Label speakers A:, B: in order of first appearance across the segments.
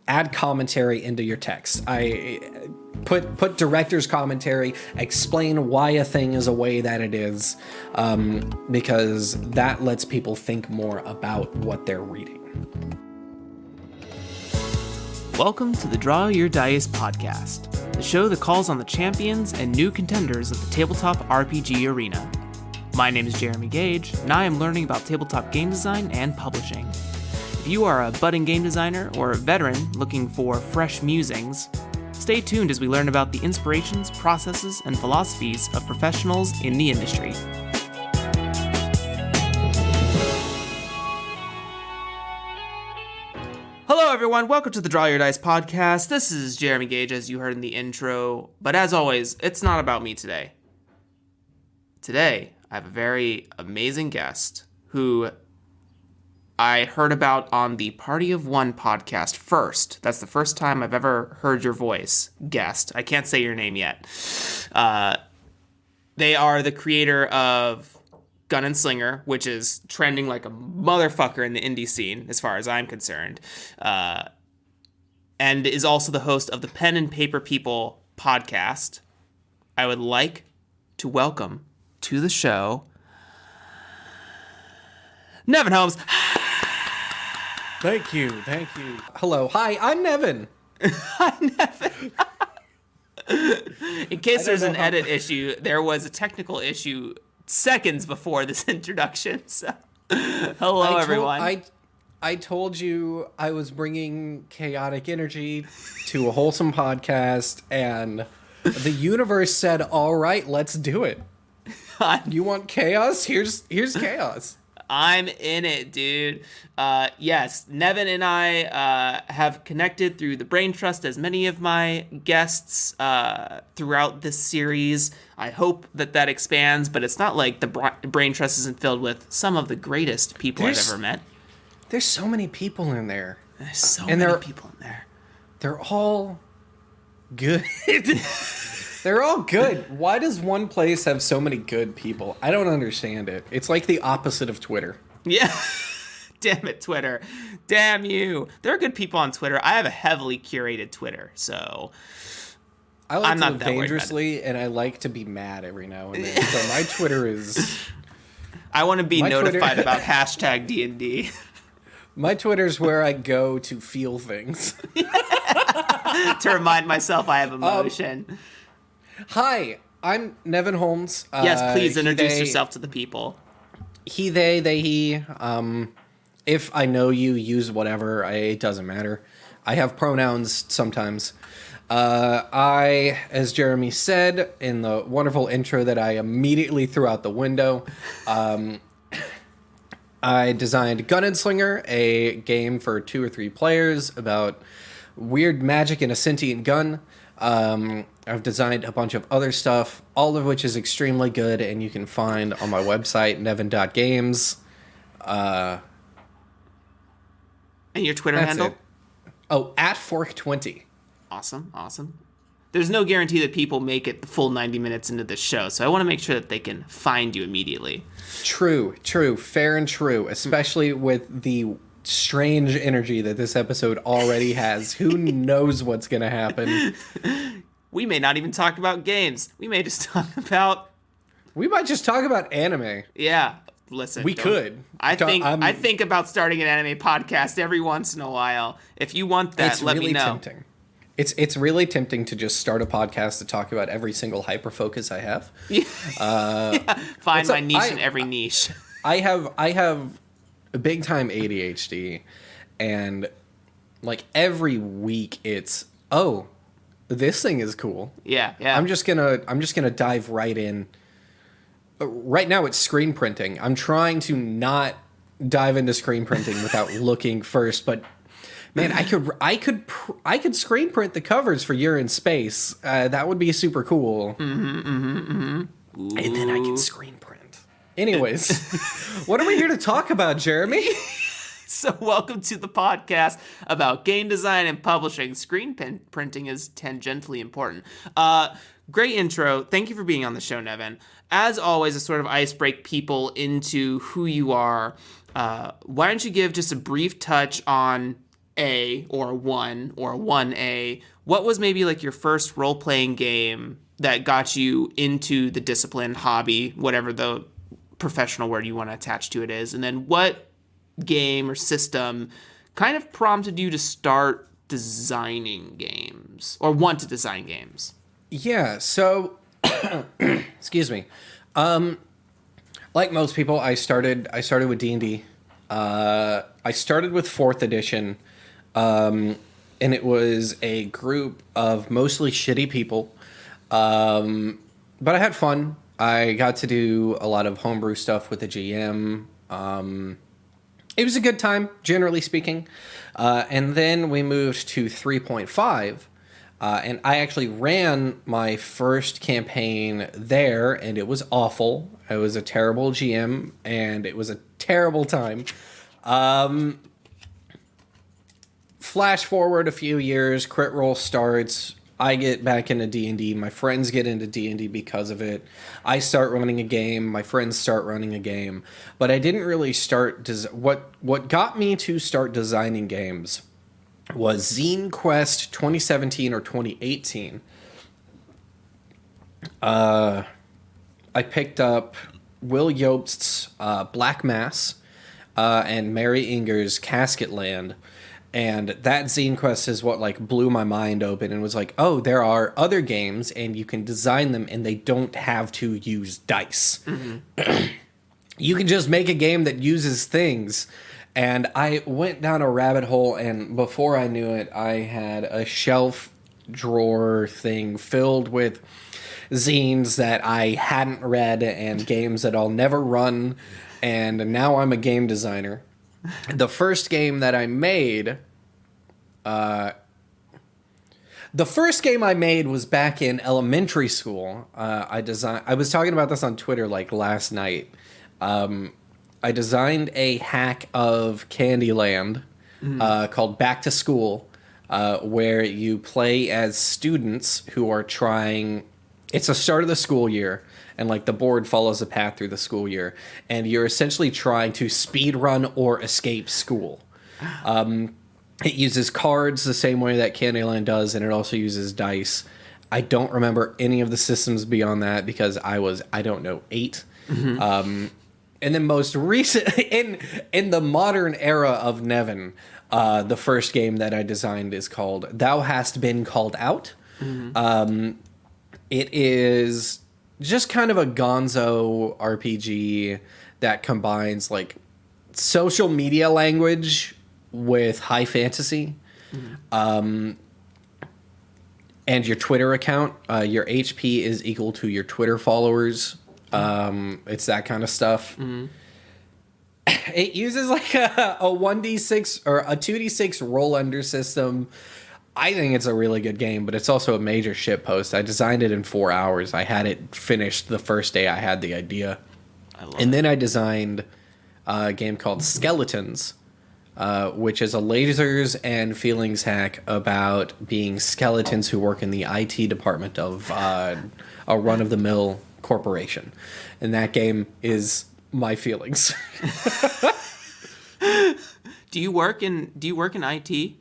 A: add commentary into your text. I put director's commentary, explain why a thing is a way that it is, because that lets people think more about what they're reading.
B: Welcome to the Draw Your Dice podcast, the show that calls on the champions and new contenders of the tabletop RPG arena. My name is Jeremy Gage, and I am learning about tabletop game design and publishing. If you are a budding game designer or a veteran looking for fresh musings, stay tuned as we learn about the inspirations, processes, and philosophies of professionals in the industry. Hello everyone, welcome to the Draw Your Dice podcast. This is Jeremy Gage, as you heard in the intro, but as always, it's not about me today. Today, I have a very amazing guest who I heard about on the Party of One podcast first. That's the first time I've ever heard your voice, guest. I can't say your name yet. They are the creator of Gun and Slinger, which is trending like a motherfucker in the indie scene, as far as I'm concerned. And is also the host of the Pen and Paper People podcast. I would like to welcome to the show Nevyn Holmes.
A: Thank you. Hello. Hi, I'm Nevyn.
B: Hi, Nevyn. In case there's an edit issue, there was a technical issue seconds before this introduction. So, hello, everyone.
A: I told you I was bringing chaotic energy to a wholesome podcast, and the universe said, all right, let's do it. You want chaos? Here's chaos.
B: I'm in it, dude. Yes, Nevyn and I have connected through the Brain Trust, as many of my guests throughout this series. I hope that expands, but it's not like the Brain Trust isn't filled with some of the greatest people I've ever met.
A: There's so many people in there.
B: There's so many people in there.
A: They're all good. They're all good. Why does one place have so many good people? I don't understand it. It's like the opposite of Twitter.
B: Yeah. Damn it, Twitter. Damn you. There are good people on Twitter. I have a heavily curated Twitter, so
A: I like to live dangerously, and I like to be mad every now and then. So my Twitter is...
B: I want to be notified about hashtag D&D.
A: My Twitter's where I go to feel things.
B: To remind myself I have emotion.
A: Hi, I'm Nevyn Holmes.
B: Yes, please introduce yourself to the people.
A: He, they, he. If I know you, use whatever. It doesn't matter. I have pronouns sometimes. I, as Jeremy said in the wonderful intro that I immediately threw out the window, I designed Gun and Slinger, a game for 2 or 3 players about weird magic and a sentient gun. I've designed a bunch of other stuff, all of which is extremely good, and you can find on my website, nevyn.games.
B: And your Twitter handle?
A: It. Oh, @Fork20.
B: Awesome. There's no guarantee that people make it the full 90 minutes into this show, so I want to make sure that they can find you immediately. True.
A: Fair and true, especially with the strange energy that this episode already has. Who knows what's going to happen?
B: We may not even talk about games. We may just talk about...
A: We might just talk about anime.
B: Yeah, listen.
A: We could.
B: I think about starting an anime podcast every once in a while. If you want that, let me know.
A: Tempting. It's really tempting to just start a podcast to talk about every single hyperfocus I have.
B: Find my niche in every niche.
A: I have a big time ADHD, and like every week it's this thing is cool.
B: Yeah.
A: I'm just gonna dive right in. Right now it's screen printing. I'm trying to not dive into screen printing without looking first, but man, I could screen print the covers for You're in Space. That would be super cool. And then I can screen print. Anyways, what are we here to talk about, Jeremy?
B: So welcome to the podcast about game design and publishing. Screen printing is tangentially important. Great intro. Thank you for being on the show, Nevyn. As always, a sort of icebreak people into who you are. Why don't you give just a brief touch on A or 1 or 1A, what was maybe like your first role-playing game that got you into the discipline, hobby, whatever the professional word you want to attach to it is? And then what game or system kind of prompted you to start designing games or want to design games?
A: Yeah, so excuse me. Like most people, I started with D&D. I started with 4th edition, and it was a group of mostly shitty people. But I had fun. I got to do a lot of homebrew stuff with the GM. It was a good time, generally speaking. And then we moved to 3.5. And I actually ran my first campaign there, and it was awful. I was a terrible GM, and it was a terrible time. Flash forward a few years, Crit Roll starts. I get back into D&D. My friends get into D&D because of it. I start running a game. My friends start running a game. But I didn't really start... What got me to start designing games was Zine Quest 2017 or 2018. I picked up Will Yost's Black Mass and Mary Inger's Casket Land. And that Zine Quest is what like blew my mind open and was like, oh, there are other games and you can design them and they don't have to use dice. Mm-hmm. You can just make a game that uses things. And I went down a rabbit hole, and before I knew it, I had a shelf drawer thing filled with zines that I hadn't read and games that I'll never run. And now I'm a game designer. The first game that I made, was back in elementary school. I was talking about this on Twitter like last night. I designed a hack of Candyland called Back to School, where you play as students who are trying... It's the start of the school year, and like the board follows a path through the school year, and you're essentially trying to speed run or escape school. It uses cards the same way that Candyland does, and it also uses dice. I don't remember any of the systems beyond that because I was, 8. Mm-hmm. And then most recent, in the modern era of Nevyn, the first game that I designed is called Thou Hast Been Called Out. Mm-hmm. It is just kind of a gonzo RPG that combines like social media language with high fantasy. Mm-hmm. And your Twitter account, your HP is equal to your Twitter followers. It's that kind of stuff. Mm-hmm. It uses like a 1d6 or a 2d6 roll under system. I think it's a really good game, but it's also a major shitpost. I designed it in 4 hours. I had it finished the first day I had the idea. Then I designed a game called Skeletons, which is a lasers and feelings hack about being skeletons who work in the IT department of a run-of-the-mill corporation. And that game is my feelings.
B: Do you work in IT?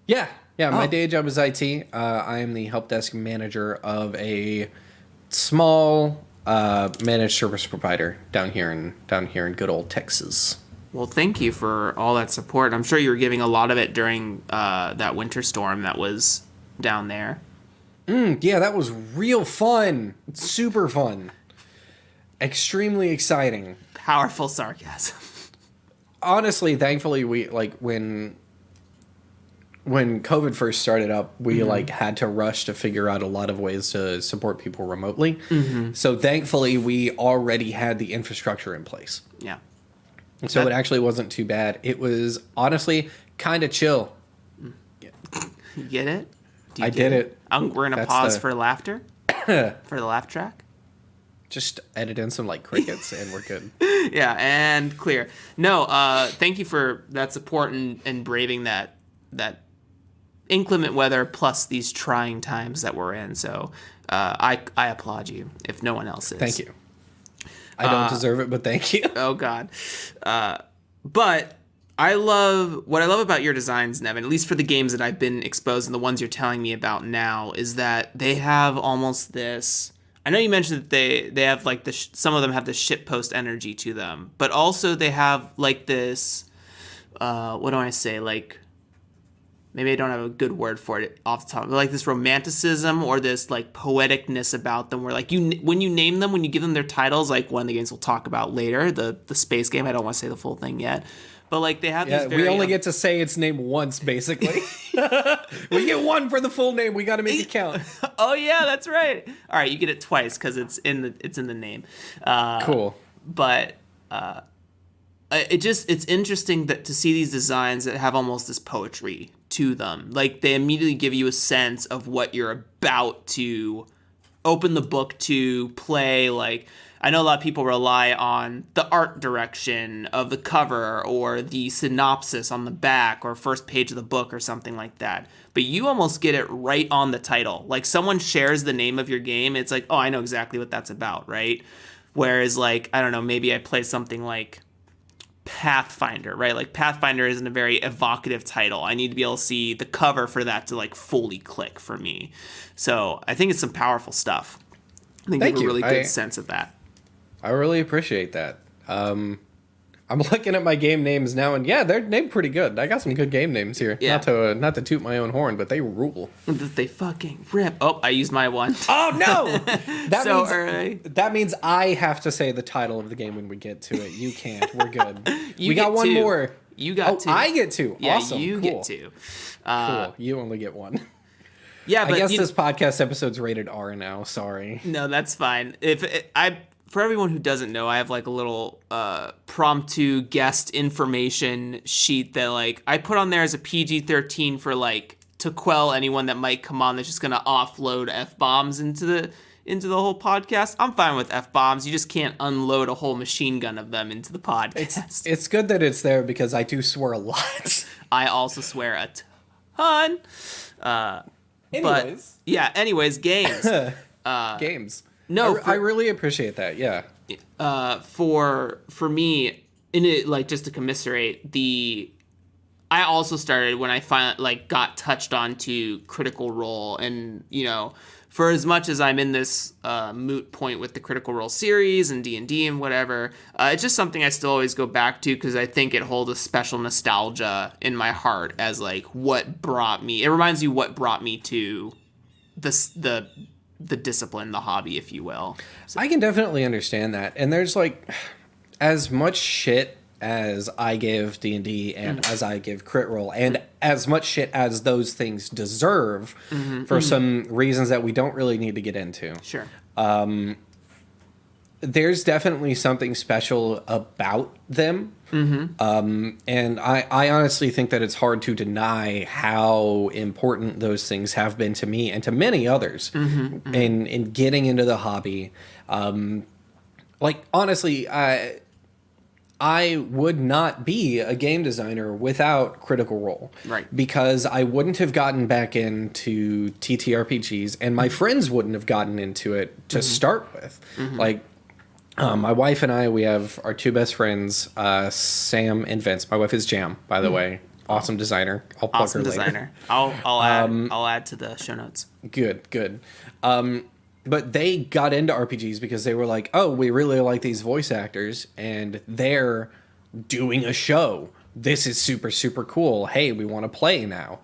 A: Yeah, my day job is IT. I am the help desk manager of a small managed service provider down here in good old Texas.
B: Well, thank you for all that support. I'm sure you were giving a lot of it during that winter storm that was down there.
A: Yeah, that was real fun. Super fun. Extremely exciting.
B: Powerful sarcasm.
A: Honestly, thankfully, we like when COVID first started up, we like had to rush to figure out a lot of ways to support people remotely. Mm-hmm. So thankfully, we already had the infrastructure in place.
B: Yeah.
A: So it actually wasn't too bad. It was honestly kind of chill.
B: You get it?
A: I did it.
B: We're going to pause for laughter. For the laugh track.
A: Just edit in some like crickets and we're good.
B: Yeah, and clear. No, thank you for that support and braving that inclement weather plus these trying times that we're in. So I applaud you if no one else is.
A: Thank you. I don't deserve it, but thank you.
B: Oh, God. But What I love about your designs, Nevyn, at least for the games that I've been exposed and the ones you're telling me about now, is that they have almost this. I know you mentioned that they have like some of them have this shitpost energy to them, but also they have like this. What do I say? Like, maybe I don't have a good word for it off the top, but like this romanticism or this like poeticness about them, where like when you name them, when you give them their titles, like one of the games we'll talk about later, the space game. I don't want to say the full thing yet. But like they have these very,
A: we only get to say its name once, basically. We get one for the full name. We got to make it count.
B: Oh yeah, that's right. All right, you get it twice because it's in the name.
A: Cool.
B: But it's interesting to see these designs that have almost this poetry to them. Like they immediately give you a sense of what you're about to open the book to play. Like, I know a lot of people rely on the art direction of the cover or the synopsis on the back or first page of the book or something like that. But you almost get it right on the title. Like someone shares the name of your game, it's like, oh, I know exactly what that's about, right? Whereas like, I don't know, maybe I play something like Pathfinder, right? Like Pathfinder isn't a very evocative title. I need to be able to see the cover for that to like fully click for me. So I think it's some powerful stuff. I think you have a really good sense of that.
A: I really appreciate that. I'm looking at my game names now, and yeah, they're named pretty good. I got some good game names here.
B: Yeah.
A: Not to toot my own horn, but they rule.
B: They fucking rip. Oh, I used my one.
A: Oh no! That means I have to say the title of the game when we get to it. You can't. We're good. We got one more.
B: You got two.
A: I get two.
B: Yeah,
A: awesome.
B: you
A: cool.
B: get two.
A: Cool. You only get one.
B: Yeah, but
A: I guess this podcast episode's rated R now. Sorry.
B: No, that's fine. For everyone who doesn't know, I have like a little promptu guest information sheet that like I put on there as a PG-13 for like to quell anyone that might come on that's just gonna offload F-bombs into the whole podcast. I'm fine with F-bombs. You just can't unload a whole machine gun of them into the podcast.
A: It's good that it's there because I do swear a lot.
B: I also swear a ton.
A: Anyways.
B: Anyways, games.
A: Games.
B: No,
A: I really appreciate that. Yeah.
B: For me, in it, like just to commiserate, I also started when I finally like got touched onto Critical Role, and you know, for as much as I'm in this moot point with the Critical Role series and D&D and whatever, it's just something I still always go back to because I think it holds a special nostalgia in my heart as like what brought me. It reminds you what brought me to the discipline, the hobby, if you will. So.
A: I can definitely understand that. And there's like as much shit as I give D&D and as I give Crit Roll and as much shit as those things deserve for some reasons that we don't really need to get into.
B: Sure.
A: There's definitely something special about them. And I honestly think that it's hard to deny how important those things have been to me and to many others in getting into the hobby. Like, honestly, I would not be a game designer without Critical Role.
B: Right.
A: Because I wouldn't have gotten back into TTRPGs, and my friends wouldn't have gotten into it to start with. Like, my wife and I, we have our two best friends, Sam and Vince. My wife is Jam, by the way. Awesome designer. I'll plug her later.
B: Designer. I'll add to the show notes.
A: Good. But they got into RPGs because they were like, oh, we really like these voice actors, and they're doing a show. This is super, super cool. Hey, we want to play now.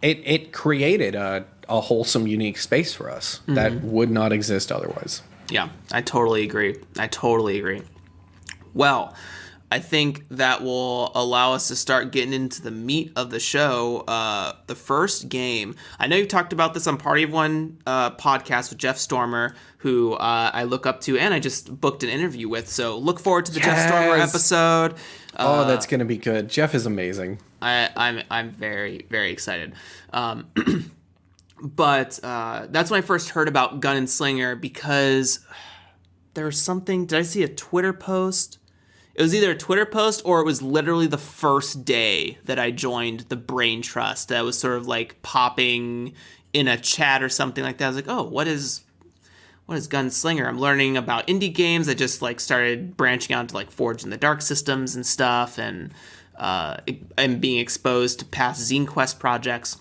A: It created a wholesome, unique space for us that would not exist otherwise.
B: Yeah, I totally agree. Well, I think that will allow us to start getting into the meat of the show. The first game, I know you've talked about this on Party of One podcast with Jeff Stormer, who I look up to and I just booked an interview with. So look forward to the Jeff Stormer episode.
A: Oh, that's going to be good. Jeff is amazing.
B: I'm very, very excited. But that's when I first heard about Gun and Slinger because there was something. Did I see a Twitter post? It was either a Twitter post or it was literally the first day that I joined the Brain Trust. That was sort of like popping in a chat or something like that. I was like, oh, what is what is Gunslinger? I'm learning about indie games. I just like started branching out to like Forge in the Dark systems and stuff, and I'm being exposed to past Zine Quest projects,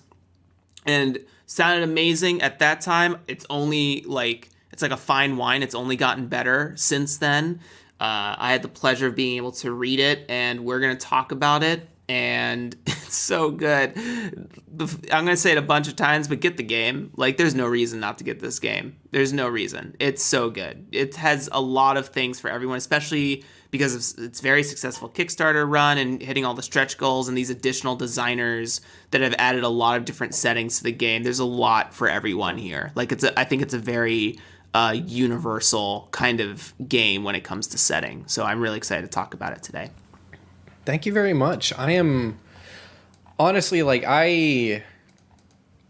B: and sounded amazing at that time. It's only like it's like a fine wine. It's only gotten better since then. I had the pleasure of being able to read it, and we're gonna talk about it. And it's so good. I'm going to say it a bunch of times, but get the game. Like, there's no reason not to get this game. There's no reason. It's so good. It has a lot of things for everyone, especially because of its very successful Kickstarter run and hitting all the stretch goals and these additional designers that have added a lot of different settings to the game. There's a lot for everyone here. Like, I think it's a very universal kind of game when it comes to setting. So I'm really excited to talk about it today.
A: Thank you very much. I am honestly like I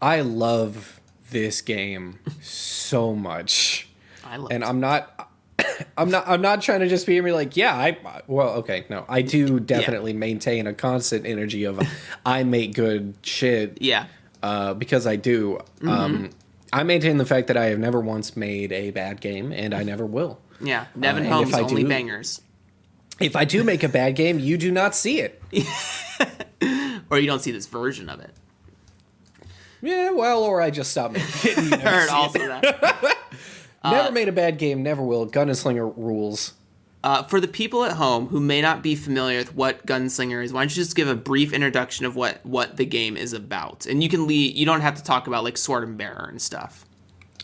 A: love this game so much.
B: I love
A: and
B: it.
A: I'm not trying to just be like, yeah, I do definitely maintain a constant energy of I make good shit.
B: Yeah.
A: Because I do. I maintain the fact that I have never once made a bad game, and I never will.
B: Yeah. Nevyn Holmes, only bangers.
A: If I do make a bad game, you do not see it.
B: Or you don't see this version of it.
A: Yeah, well, or I just stop making it.
B: Heard also that.
A: Never made a bad game, never will. Gun and Slinger rules.
B: For the people at home who may not be familiar with what Gunslinger is, why don't you just give a brief introduction of what the game is about? And you can you don't have to talk about like Sword and Bearer and stuff.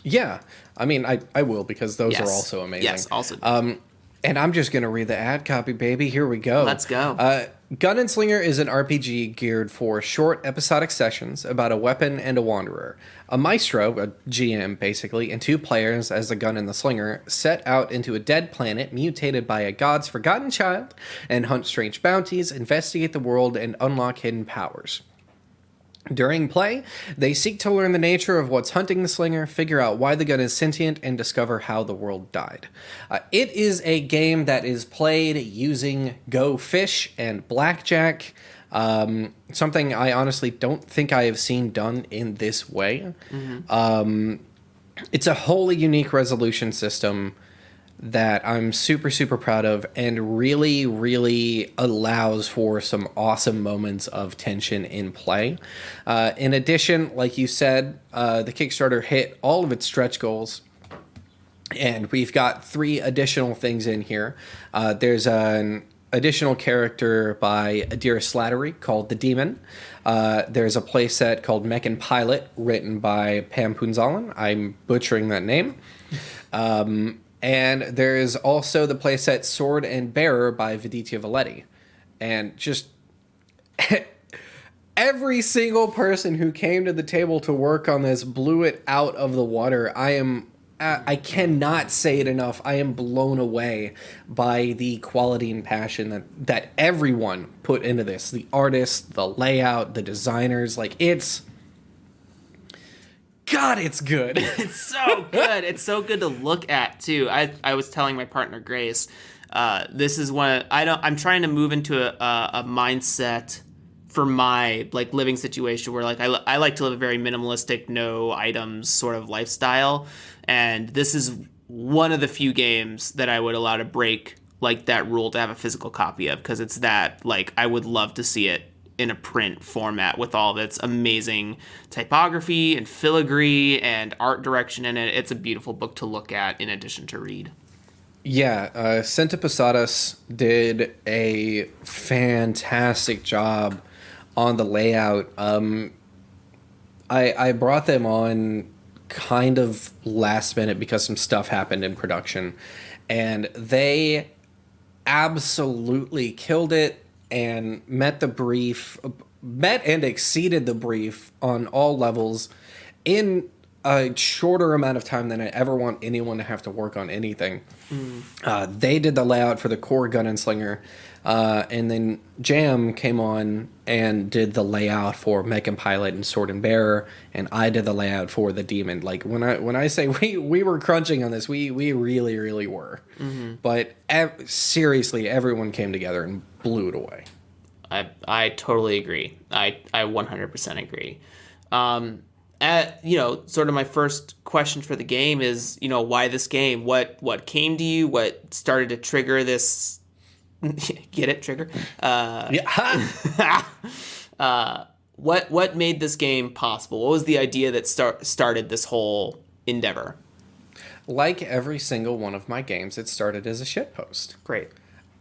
A: Yeah, I mean, I will, because those are also amazing.
B: Yes, also.
A: And I'm just going to read the ad copy, baby. Here we go.
B: Let's go.
A: Gun and Slinger is an RPG geared for short episodic sessions about a weapon and a wanderer. A maestro, a GM basically, and two players as the gun and the slinger set out into a dead planet mutated by a god's forgotten child and hunt strange bounties, investigate the world, and unlock hidden powers. During play, they seek to learn the nature of what's hunting the slinger, figure out why the gun is sentient, and discover how the world died. It is a game that is played using Go Fish and Blackjack, something I honestly don't think I have seen done in this way. It's a wholly unique resolution system that I'm super, super proud of, and really, really allows for some awesome moments of tension in play. In addition, like you said, the Kickstarter hit all of its stretch goals, and we've got 3 additional things in here. There's an additional character by Adira Slattery called the Demon. There's a playset called Mech and Pilot, written by Pam Punzalan. I'm butchering that name. And there is also the playset Sword and Bearer by Viditya Valetti. And just every single person who came to the table to work on this blew it out of the water. I cannot say it enough. I am blown away by the quality and passion that everyone put into this. The artists, the layout, the designers, God, it's good.
B: It's so good. It's so good to look at too. I was telling my partner Grace, this is one I'm trying to move into a mindset for my like living situation where like I like to live a very minimalistic, no items sort of lifestyle, and this is one of the few games that I would allow to break like that rule to have a physical copy of, because it's that like I would love to see it in a print format with all of its amazing typography and filigree and art direction in it. It's a beautiful book to look at in addition to read.
A: Yeah, Senta Posadas did a fantastic job on the layout. I brought them on kind of last minute because some stuff happened in production, and they absolutely killed it and met and exceeded the brief on all levels in a shorter amount of time than I ever want anyone to have to work on anything. They did the layout for the core Gun and Slinger, and then Jam came on and did the layout for Mech and Pilot and Sword and Bearer, and I did the layout for the Demon. Like when I say we were crunching on this, we really, really were. But seriously, everyone came together and blew it away.
B: I totally agree. I 100% agree. Sort of my first question for the game is, why this game? What came to you? What started to trigger this? Get it? Trigger?
A: Yeah.
B: What made this game possible? What was the idea that started this whole endeavor?
A: Like every single one of my games, it started as a shitpost.
B: Great.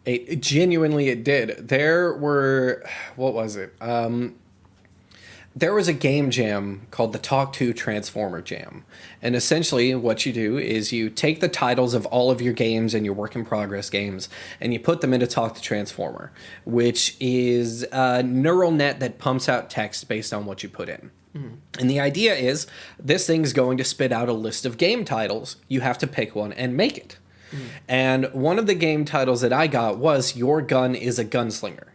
A: It genuinely, it did. There were, what was it? There was a game jam called the Talk to Transformer Jam. And essentially what you do is you take the titles of all of your games and your work in progress games and you put them into Talk to Transformer, which is a neural net that pumps out text based on what you put in. And the idea is this thing's going to spit out a list of game titles. You have to pick one and make it. And one of the game titles that I got was Your Gun is a Gunslinger.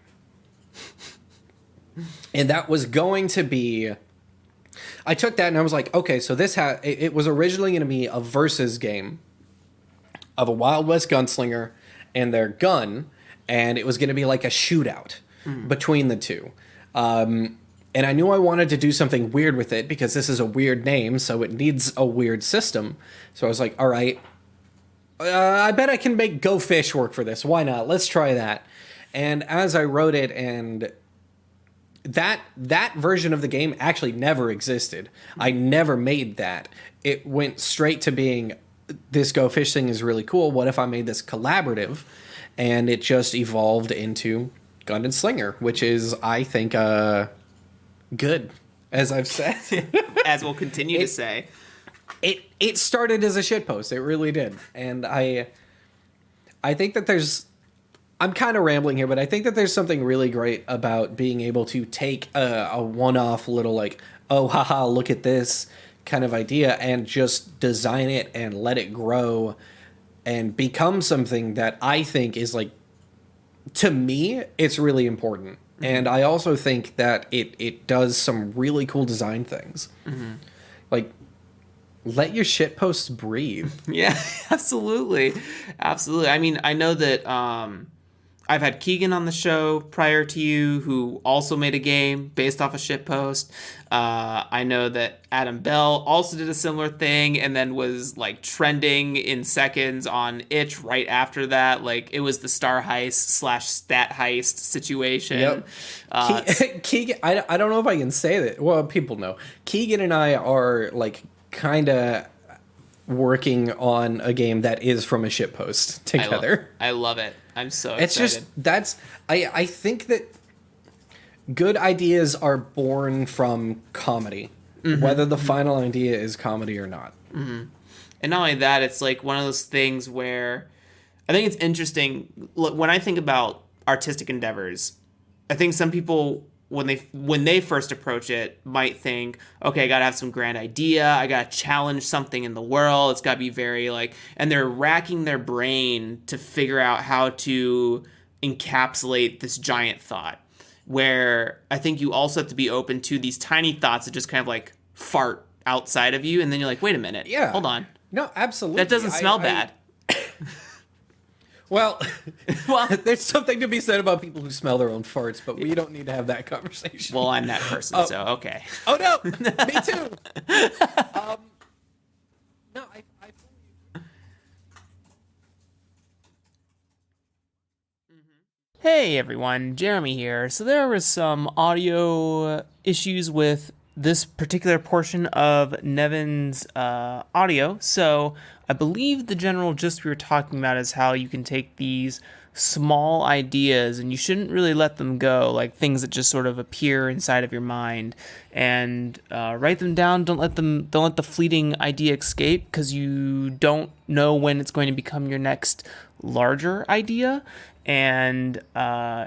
A: And that was going to be... I took that and I was like, okay, so it was originally going to be a versus game of a Wild West gunslinger and their gun, and it was going to be like a shootout between the two. And I knew I wanted to do something weird with it because this is a weird name, so it needs a weird system. So I was like, all right, I bet I can make Go Fish work for this. Why not? Let's try that. And as I wrote it, and that version of the game actually never existed. I never made that. It went straight to being, this Go Fish thing is really cool. What if I made this collaborative? And it just evolved into Gun and Slinger, which is, I think, good, as I've said.
B: As we'll continue to say.
A: It started as a shitpost. It really did. And I think that I'm kind of rambling here, but I think that there's something really great about being able to take a one-off little like, oh, haha, look at this kind of idea and just design it and let it grow and become something that I think is like, to me, it's really important. And I also think that it does some really cool design things. Like, let your shitposts breathe.
B: Yeah, absolutely. Absolutely. I mean, I know that I've had Keegan on the show prior to you, who also made a game based off a shitpost. I know that Adam Bell also did a similar thing and then was like trending in seconds on Itch right after that. Like, it was the star heist / stat heist situation.
A: Yep. Keegan, I don't know if I can say that. Well, people know. Keegan and I are like kind of working on a game that is from a shitpost together.
B: I love it. I'm so excited.
A: It's just, I think that good ideas are born from comedy, whether the final idea is comedy or not.
B: And not only that, it's like one of those things where I think it's interesting. Look, when I think about artistic endeavors, I think some people, when they first approach it, might think, okay, I gotta have some grand idea, I gotta challenge something in the world, it's gotta be very like, and they're racking their brain to figure out how to encapsulate this giant thought, where I think you also have to be open to these tiny thoughts that just kind of like fart outside of you, and then you're like, wait a minute, hold on,
A: no, absolutely,
B: that doesn't smell bad.
A: Well, there's something to be said about people who smell their own farts, but we don't need to have that conversation.
B: Well, I'm that person, so okay.
A: Oh, no! Me too! No, I
B: Hey everyone, Jeremy here. So there was some audio issues with this particular portion of Nevyn's audio. So I believe the general gist we were talking about is how you can take these small ideas and you shouldn't really let them go, like things that just sort of appear inside of your mind, and write them down. Don't let the fleeting idea escape, because you don't know when it's going to become your next larger idea. And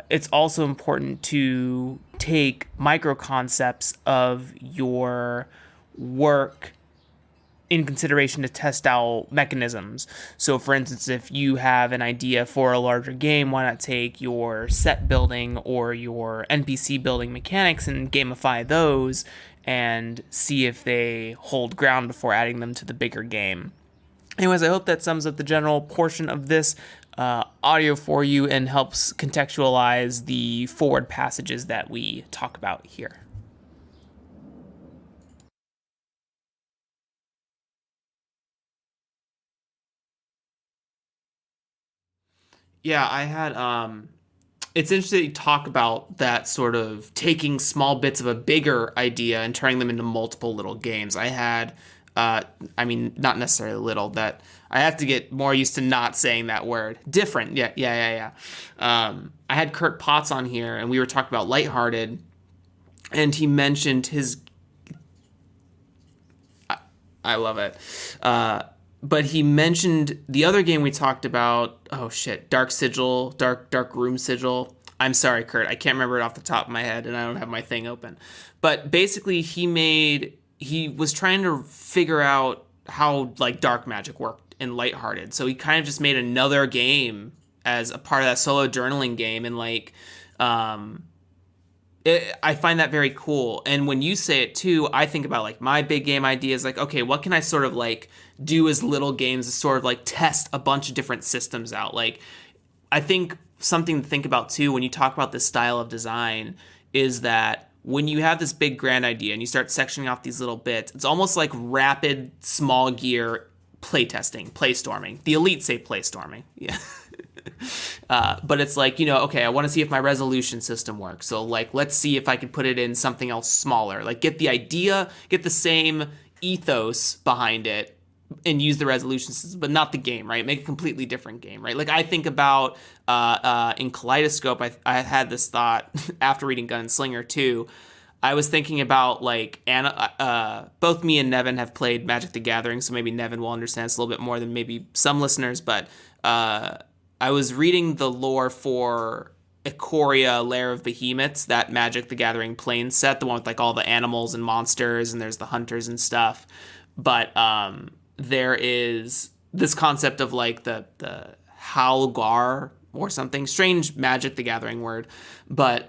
B: it's also important to take micro concepts of your work in consideration to test out mechanisms. So for instance, if you have an idea for a larger game, why not take your set building or your NPC building mechanics and gamify those and see if they hold ground before adding them to the bigger game. Anyways, I hope that sums up the general portion of this audio for you and helps contextualize the forward passages that we talk about here. Yeah, I had it's interesting to talk about that sort of taking small bits of a bigger idea and turning them into multiple little games. I had I mean, not necessarily little, that I have to get more used to not saying that word. Different. Yeah. I had Kurt Potts on here and we were talking about Lighthearted, and he mentioned his I love it. But he mentioned the other game we talked about. Oh shit, Dark Room Sigil. I'm sorry, Kurt. I can't remember it off the top of my head, and I don't have my thing open. But basically, he was trying to figure out how like dark magic worked in Lighthearted. So he kind of just made another game as a part of that solo journaling game, and like, I find that very cool. And when you say it too, I think about like my big game ideas, like, okay, what can I sort of like do as little games to sort of like test a bunch of different systems out? Like, I think something to think about too when you talk about this style of design is that when you have this big grand idea and you start sectioning off these little bits, it's almost like rapid small gear playtesting, playstorming. The elite say playstorming. Yeah. But it's like, okay, I want to see if my resolution system works. So like, let's see if I can put it in something else smaller. Like get the idea, get the same ethos behind it and use the resolution system, but not the game, right? Make a completely different game, right? Like I think about in Kaleidoscope, I had this thought after reading Slinger too. I was thinking about like both me and Nevyn have played Magic the Gathering, so maybe Nevyn will understand this a little bit more than maybe some listeners, but I was reading the lore for Ikoria, Lair of Behemoths, that Magic the Gathering plane set, the one with like all the animals and monsters, and there's the hunters and stuff. But there is this concept of like the Halgar or something, strange Magic the Gathering word, but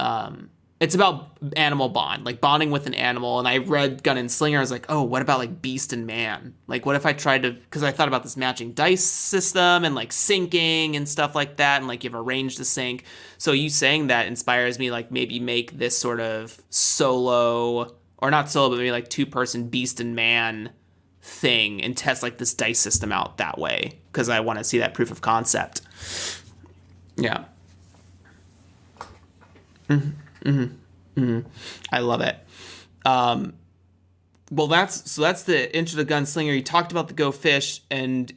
B: it's about animal bond, like bonding with an animal. And I read Gun and Slinger. I was like, oh, what about like Beast and Man? Like, what if I tried to, because I thought about this matching dice system and like syncing and stuff like that. And like you've arranged the sync. So you saying that inspires me, like maybe make this sort of solo, or not solo, but maybe like 2-person Beast and Man thing and test like this dice system out that way. Because I want to see that proof of concept. Yeah. I love it. Well, that's the intro to Gunslinger. You talked about the Go Fish, and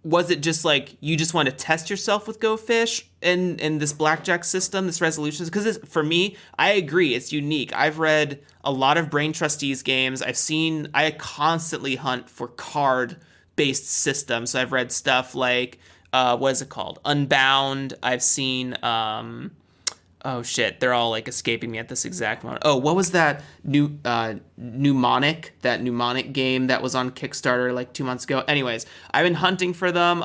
B: was it just like you just want to test yourself with Go Fish and this blackjack system, this resolutions? Because for me, I agree, it's unique. I've read a lot of Brain Trustees games. I constantly hunt for card-based systems. So I've read stuff like what is it called? Unbound. I've seen. Oh shit, they're all like escaping me at this exact moment. Oh, what was that mnemonic game that was on Kickstarter like 2 months ago? Anyways, I've been hunting for them.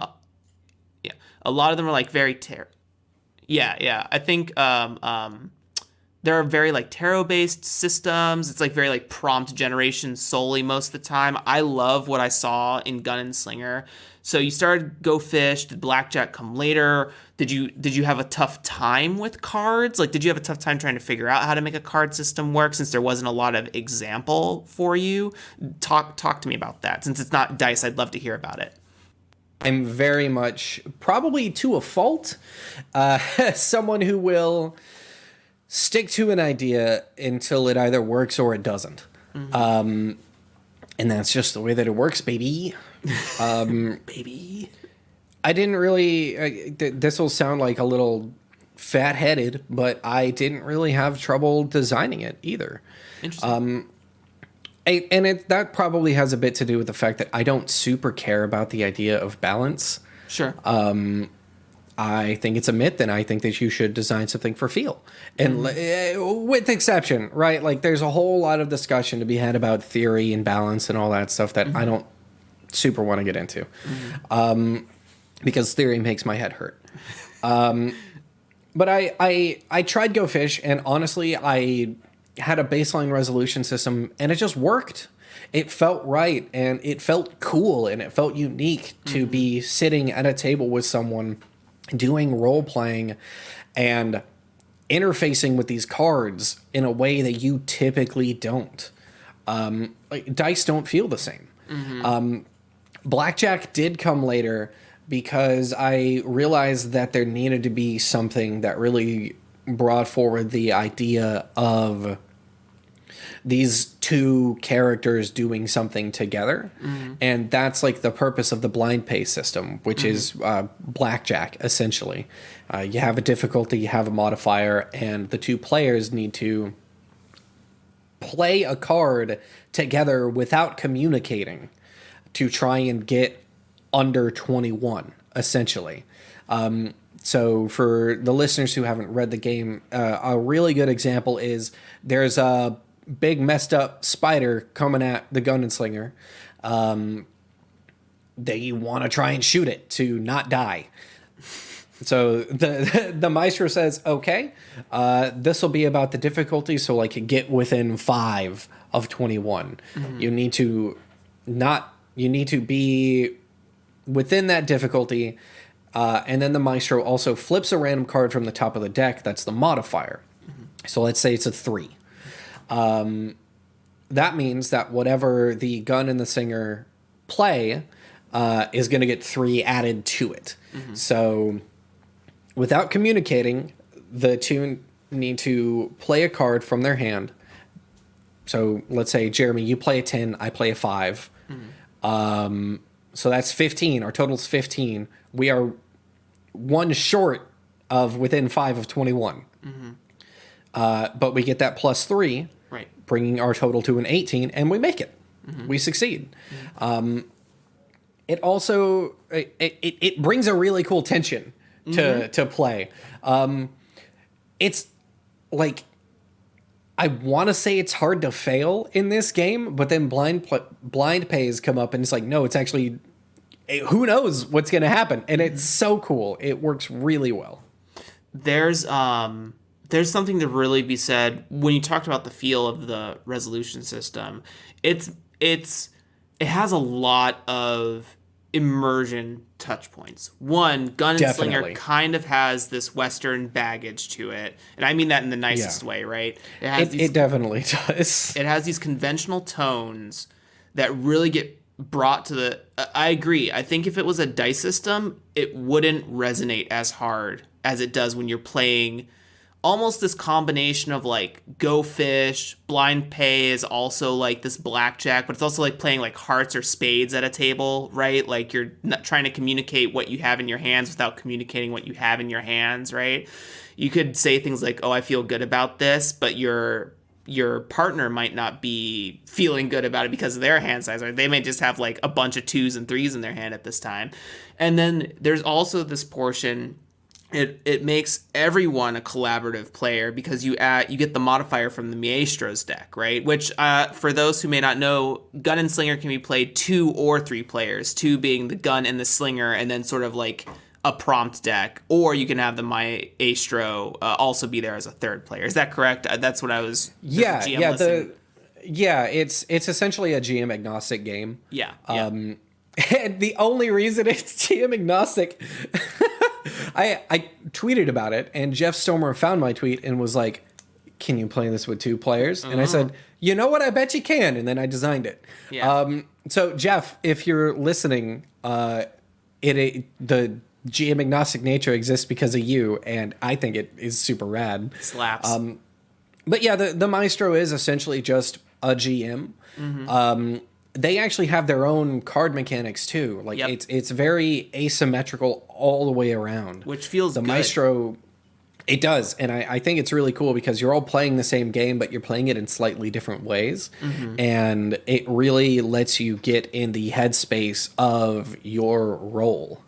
B: Yeah, a lot of them are like very Yeah. I think there are very like tarot-based systems. It's like very like prompt generation solely most of the time. I love what I saw in Gun and Slinger. So you started Go Fish. Did Blackjack come later? Did you have a tough time with cards? Like, did you have a tough time trying to figure out how to make a card system work since there wasn't a lot of example for you? Talk to me about that. Since it's not dice, I'd love to hear about it.
A: I'm very much, probably to a fault, someone who will stick to an idea until it either works or it doesn't. Mm-hmm. And that's just the way that it works, baby.
B: Baby.
A: I didn't really, this will sound like a little fat-headed, but I didn't really have trouble designing it either.
B: Interesting.
A: That probably has a bit to do with the fact that I don't super care about the idea of balance.
B: Sure.
A: I think it's a myth, and I think that you should design something for feel. And with exception, right? Like, there's a whole lot of discussion to be had about theory and balance and all that stuff that I don't super want to get into. Because theory makes my head hurt. But I tried Go Fish, and honestly, I had a baseline resolution system, and it just worked. It felt right, and it felt cool, and it felt unique to be sitting at a table with someone doing role-playing and interfacing with these cards in a way that you typically don't. Like, dice don't feel the same. Blackjack did come later, because I realized that there needed to be something that really brought forward the idea of these two characters doing something together. And that's like the purpose of the blind pay system, which is blackjack, essentially. You have a difficulty, you have a modifier, and the two players need to play a card together without communicating to try and get under 21, essentially. So for the listeners who haven't read the game, a really good example is there's a big messed up spider coming at the gun and slinger. They want to try and shoot it to not die. So the maestro says, okay, this will be about the difficulty. So like get within 5 of 21. You need to be within that difficulty. And then the maestro also flips a random card from the top of the deck. That's the modifier. So let's say it's a 3. That means that whatever the gun and the singer play is going to get 3 added to it. So without communicating, the two need to play a card from their hand. So let's say, Jeremy, you play a 10, I play a 5. So that's 15. Our total's 15. We are 1 short of within 5 of 21. But we get that plus 3,
B: Right.
A: bringing our total to an 18, and we make it. We succeed. It also it brings a really cool tension to play. It's like, I want to say it's hard to fail in this game, but then blind pays come up and it's like, no, it's actually, who knows what's going to happen, and it's so cool. It works really well.
B: There's something to really be said when you talked about the feel of the resolution system. It has a lot of immersion touch points. One, Gun and Slinger kind of has this Western baggage to it, and I mean that in the nicest way, right?
A: It definitely does.
B: It has these conventional tones that really get brought to the... I agree. I think if it was a dice system, it wouldn't resonate as hard as it does when you're playing almost this combination of like Go Fish, Blind Pay is also like this blackjack, but it's also like playing like hearts or spades at a table, right? Like you're not trying to communicate what you have in your hands without communicating what you have in your hands, right? You could say things like, oh, I feel good about this, but your partner might not be feeling good about it because of their hand size, or they may just have like a bunch of 2s and 3s in their hand at this time. And then there's also this portion... It makes everyone a collaborative player because you get the modifier from the Maestro's deck, right? Which, for those who may not know, Gun and Slinger can be played 2 or 3 players, 2 being the gun and the slinger, and then sort of like a prompt deck. Or you can have the Maestro also be there as a 3rd player. Is that correct? That's what I was...
A: Yeah, it's essentially a GM agnostic game.
B: Yeah.
A: And the only reason it's GM agnostic... I tweeted about it, and Jeff Stormer found my tweet and was like, can you play this with 2 players? And I said, you know what? I bet you can. And then I designed it. Yeah. So Jeff, if you're listening, the GM agnostic nature exists because of you, and I think it is super rad.
B: It slaps.
A: But yeah, the Maestro is essentially just a GM. They actually have their own card mechanics too. Like it's very asymmetrical all the way around.
B: Which feels
A: the
B: good.
A: Maestro, it does, and I think it's really cool because you're all playing the same game, but you're playing it in slightly different ways, and it really lets you get in the headspace of your role.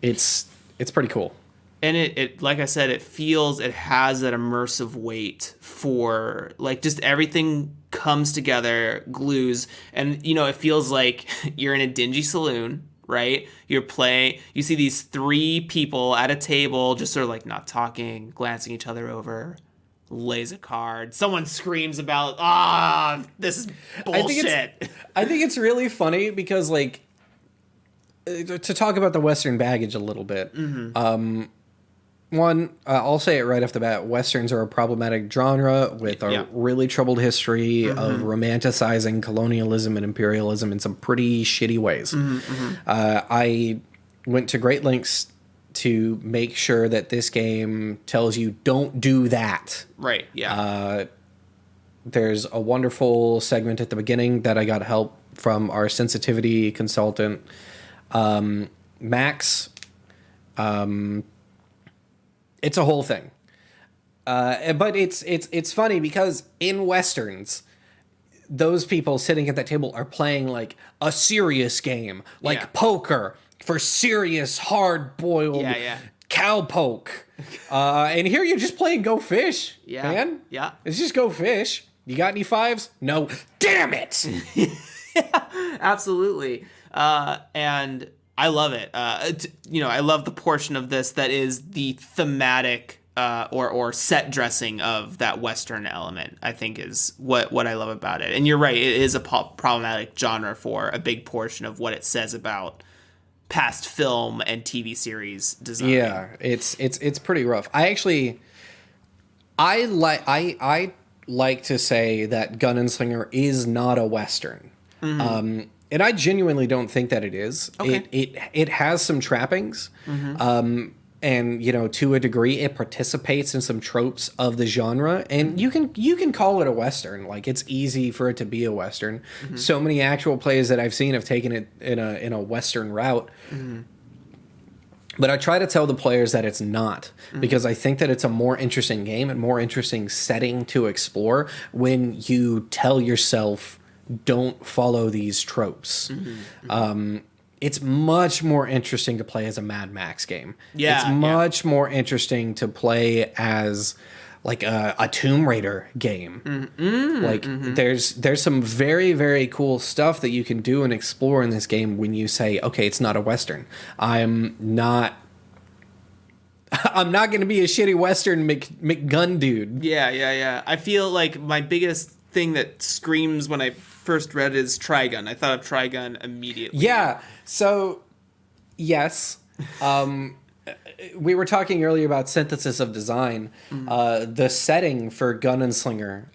A: It's pretty cool.
B: And it like I said, it has that immersive weight for like just everything comes together, glues, and it feels like you're in a dingy saloon, right? You see these 3 people at a table just sort of like not talking, glancing each other over, lays a card. Someone screams about, this is bullshit.
A: I think it's really funny because like to talk about the Western baggage a little bit. One, I'll say it right off the bat, Westerns are a problematic genre with a really troubled history of romanticizing colonialism and imperialism in some pretty shitty ways. went to great lengths to make sure that this game tells you don't do that.
B: Right. Yeah.
A: There's a wonderful segment at the beginning that I got help from our sensitivity consultant, Max. It's a whole thing. But it's funny because in Westerns, those people sitting at that table are playing like a serious game, like poker for serious, hard-boiled cowpoke. And here you're just playing Go Fish, man.
B: Yeah.
A: It's just Go Fish. You got any fives? No. Damn it!
B: Absolutely. And I love it. I love the portion of this that is the thematic or set dressing of that Western element, I think is what I love about it. And you're right, it is a problematic genre for a big portion of what it says about past film and TV series design.
A: Yeah, it's pretty rough. I like to say that Gun and Slinger is not a Western. And I genuinely don't think that it is.
B: Okay.
A: It has some trappings. And, to a degree, it participates in some tropes of the genre. And you can call it a Western. Like, it's easy for it to be a Western. So many actual plays that I've seen have taken it in a Western route. But I try to tell the players that it's not, because I think that it's a more interesting game and more interesting setting to explore when you tell yourself, don't follow these tropes. It's much more interesting to play as a Mad Max game. It's much more interesting to play as like a Tomb Raider game. There's some very, very cool stuff that you can do and explore in this game when you say, okay, it's not a Western. I'm not going to be a shitty Western McGun dude.
B: Yeah. I feel like my biggest thing that screams when I first read is Trigun. I thought of Trigun immediately.
A: Yeah. So, yes. We were talking earlier about synthesis of design. The setting for Gun and Slinger.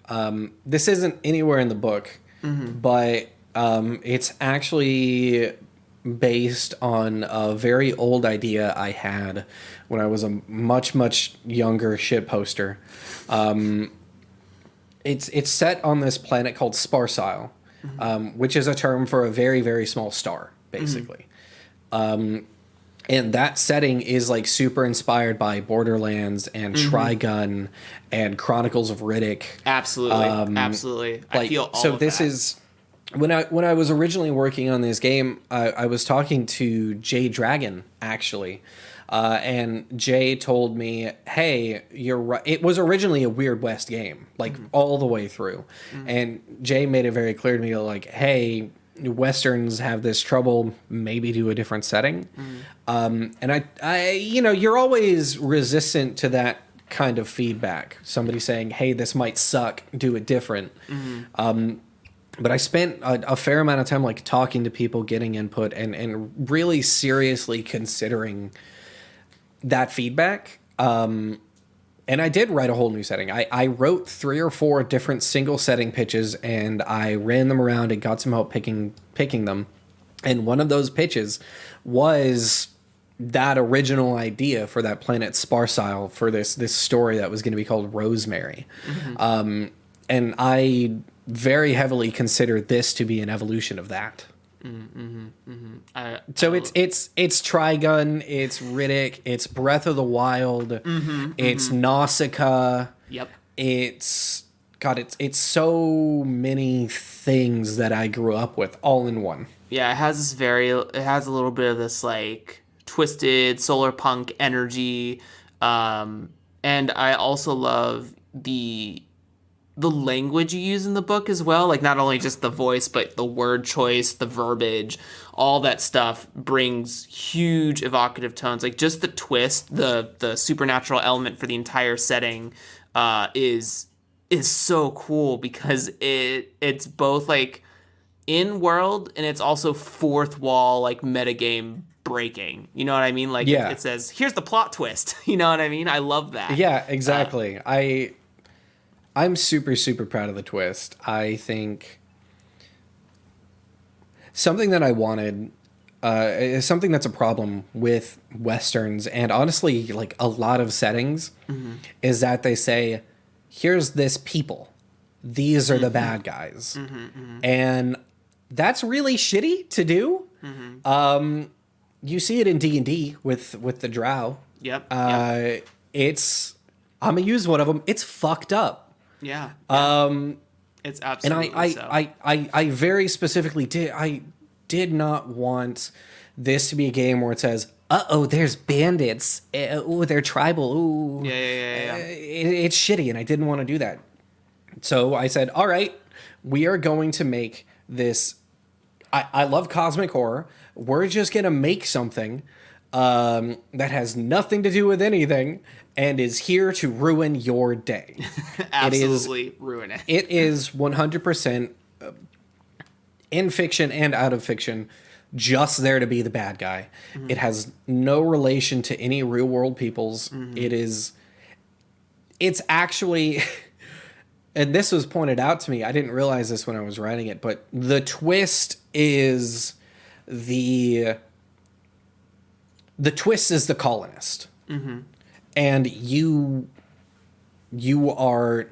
A: This isn't anywhere in the book, but it's actually based on a very old idea I had when I was a much, much younger shitposter. It's set on this planet called Sparsile, which is a term for a very, very small star, basically. And that setting is like super inspired by Borderlands and Trigun and Chronicles of Riddick.
B: Absolutely. I feel all of
A: this
B: that.
A: is when I was originally working on this game, I was talking to Jay Dragon actually. And Jay told me, hey, you're right. It was originally a Weird West game, like all the way through. And Jay made it very clear to me, like, hey, Westerns have this trouble, maybe do a different setting. And I you're always resistant to that kind of feedback. Somebody saying, hey, this might suck, do it different. But I spent a fair amount of time like talking to people, getting input, and really seriously considering that feedback. And I did write a whole new setting. I wrote 3 or 4 different single setting pitches, and I ran them around and got some help picking them. And one of those pitches was that original idea for that planet Sparsile, for this story that was going to be called Rosemary. And I very heavily consider this to be an evolution of that. So it's Trigun, it's Riddick, it's Breath of the Wild, it's Nausicaa.
B: Yep.
A: It's so many things that I grew up with all in one.
B: Yeah, it has a little bit of this like twisted solar punk energy, and I also love the language you use in the book as well. Like not only just the voice, but the word choice, the verbiage, all that stuff brings huge evocative tones. Like just the twist, the supernatural element for the entire setting is so cool because it's both like in world and it's also fourth wall, like metagame breaking. You know what I mean? Like it says, here's the plot twist. You know what I mean? I love that.
A: Yeah, exactly. I'm super, super proud of the twist. I think something that I wanted is something that's a problem with Westerns and honestly, like a lot of settings, is that they say, here's this people. These are the bad guys. And that's really shitty to do. You see it in D&D with the Drow.
B: Yep.
A: It's, I'm going to use one of them. It's fucked up.
B: Yeah. It's
A: And
B: absolutely
A: I very specifically did not want this to be a game where it says, uh-oh, there's bandits. Ooh, they're tribal. Ooh.
B: Yeah.
A: It's shitty, and I didn't want to do that. So I said, all right, we are going to make this. I love cosmic horror. We're just going to make something that has nothing to do with anything and is here to ruin your day.
B: Absolutely ruin it.
A: It is 100% in fiction and out of fiction, just there to be the bad guy. It has no relation to any real world peoples. It's actually, and this was pointed out to me, I didn't realize this when I was writing it, but the twist is the twist is the colonist. And you are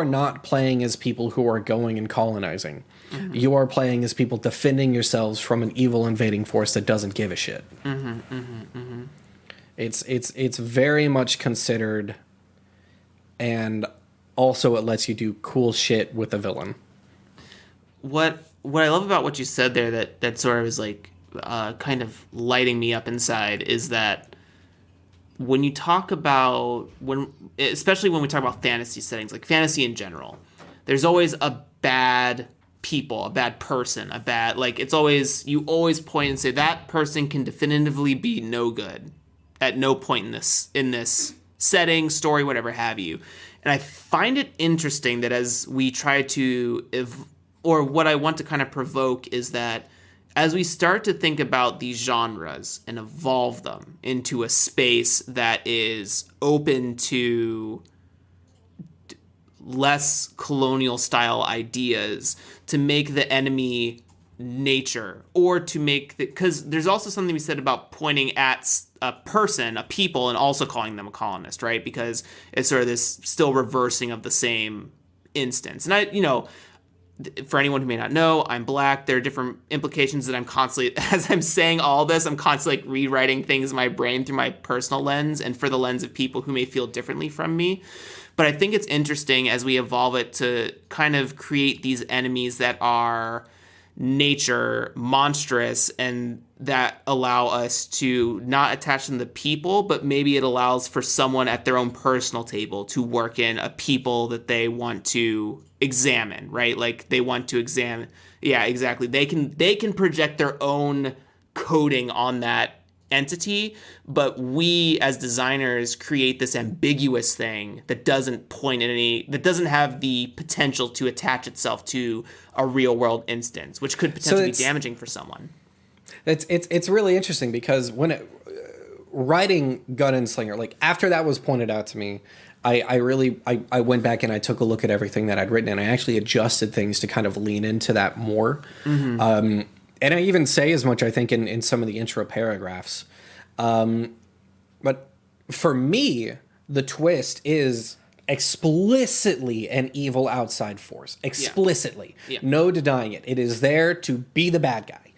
A: not playing as people who are going and colonizing. You are playing as people defending yourselves from an evil invading force that doesn't give a shit. It's very much considered, and also it lets you do cool shit with the villain.
B: What I love about what you said there that sort of is like kind of lighting me up inside is that when you talk about especially when we talk about fantasy settings, like fantasy in general, there's always a bad people, a bad person, it's always, you always point and say that person can definitively be no good at no point in this setting, story, whatever have you. And I find it interesting that as we try to, or what I want to kind of provoke is that as we start to think about these genres and evolve them into a space that is open to less colonial style ideas, to make the enemy nature, or to make because there's also something we said about pointing at a person, a people, and also calling them a colonist, right? Because it's sort of this still reversing of the same instance. And for anyone who may not know, I'm Black. There are different implications that I'm constantly, as I'm saying all this, I'm constantly like rewriting things in my brain through my personal lens and for the lens of people who may feel differently from me. But I think it's interesting as we evolve it to kind of create these enemies that are nature, monstrous, and that allow us to not attach them to people, but maybe it allows for someone at their own personal table to work in a people that they want to examine, right? Like they want to examine. Yeah, exactly. They can project their own coding on that entity, but we as designers create this ambiguous thing that doesn't that doesn't have the potential to attach itself to a real world instance, which could potentially be damaging for someone.
A: It's really interesting because when writing Gun and Slinger, like after that was pointed out to me, I went back and I took a look at everything that I'd written, and I actually adjusted things to kind of lean into that more. And I even say as much, I think, in some of the intro paragraphs. But for me, the twist is explicitly an evil outside force. Explicitly. Yeah. No denying it. It is there to be the bad guy.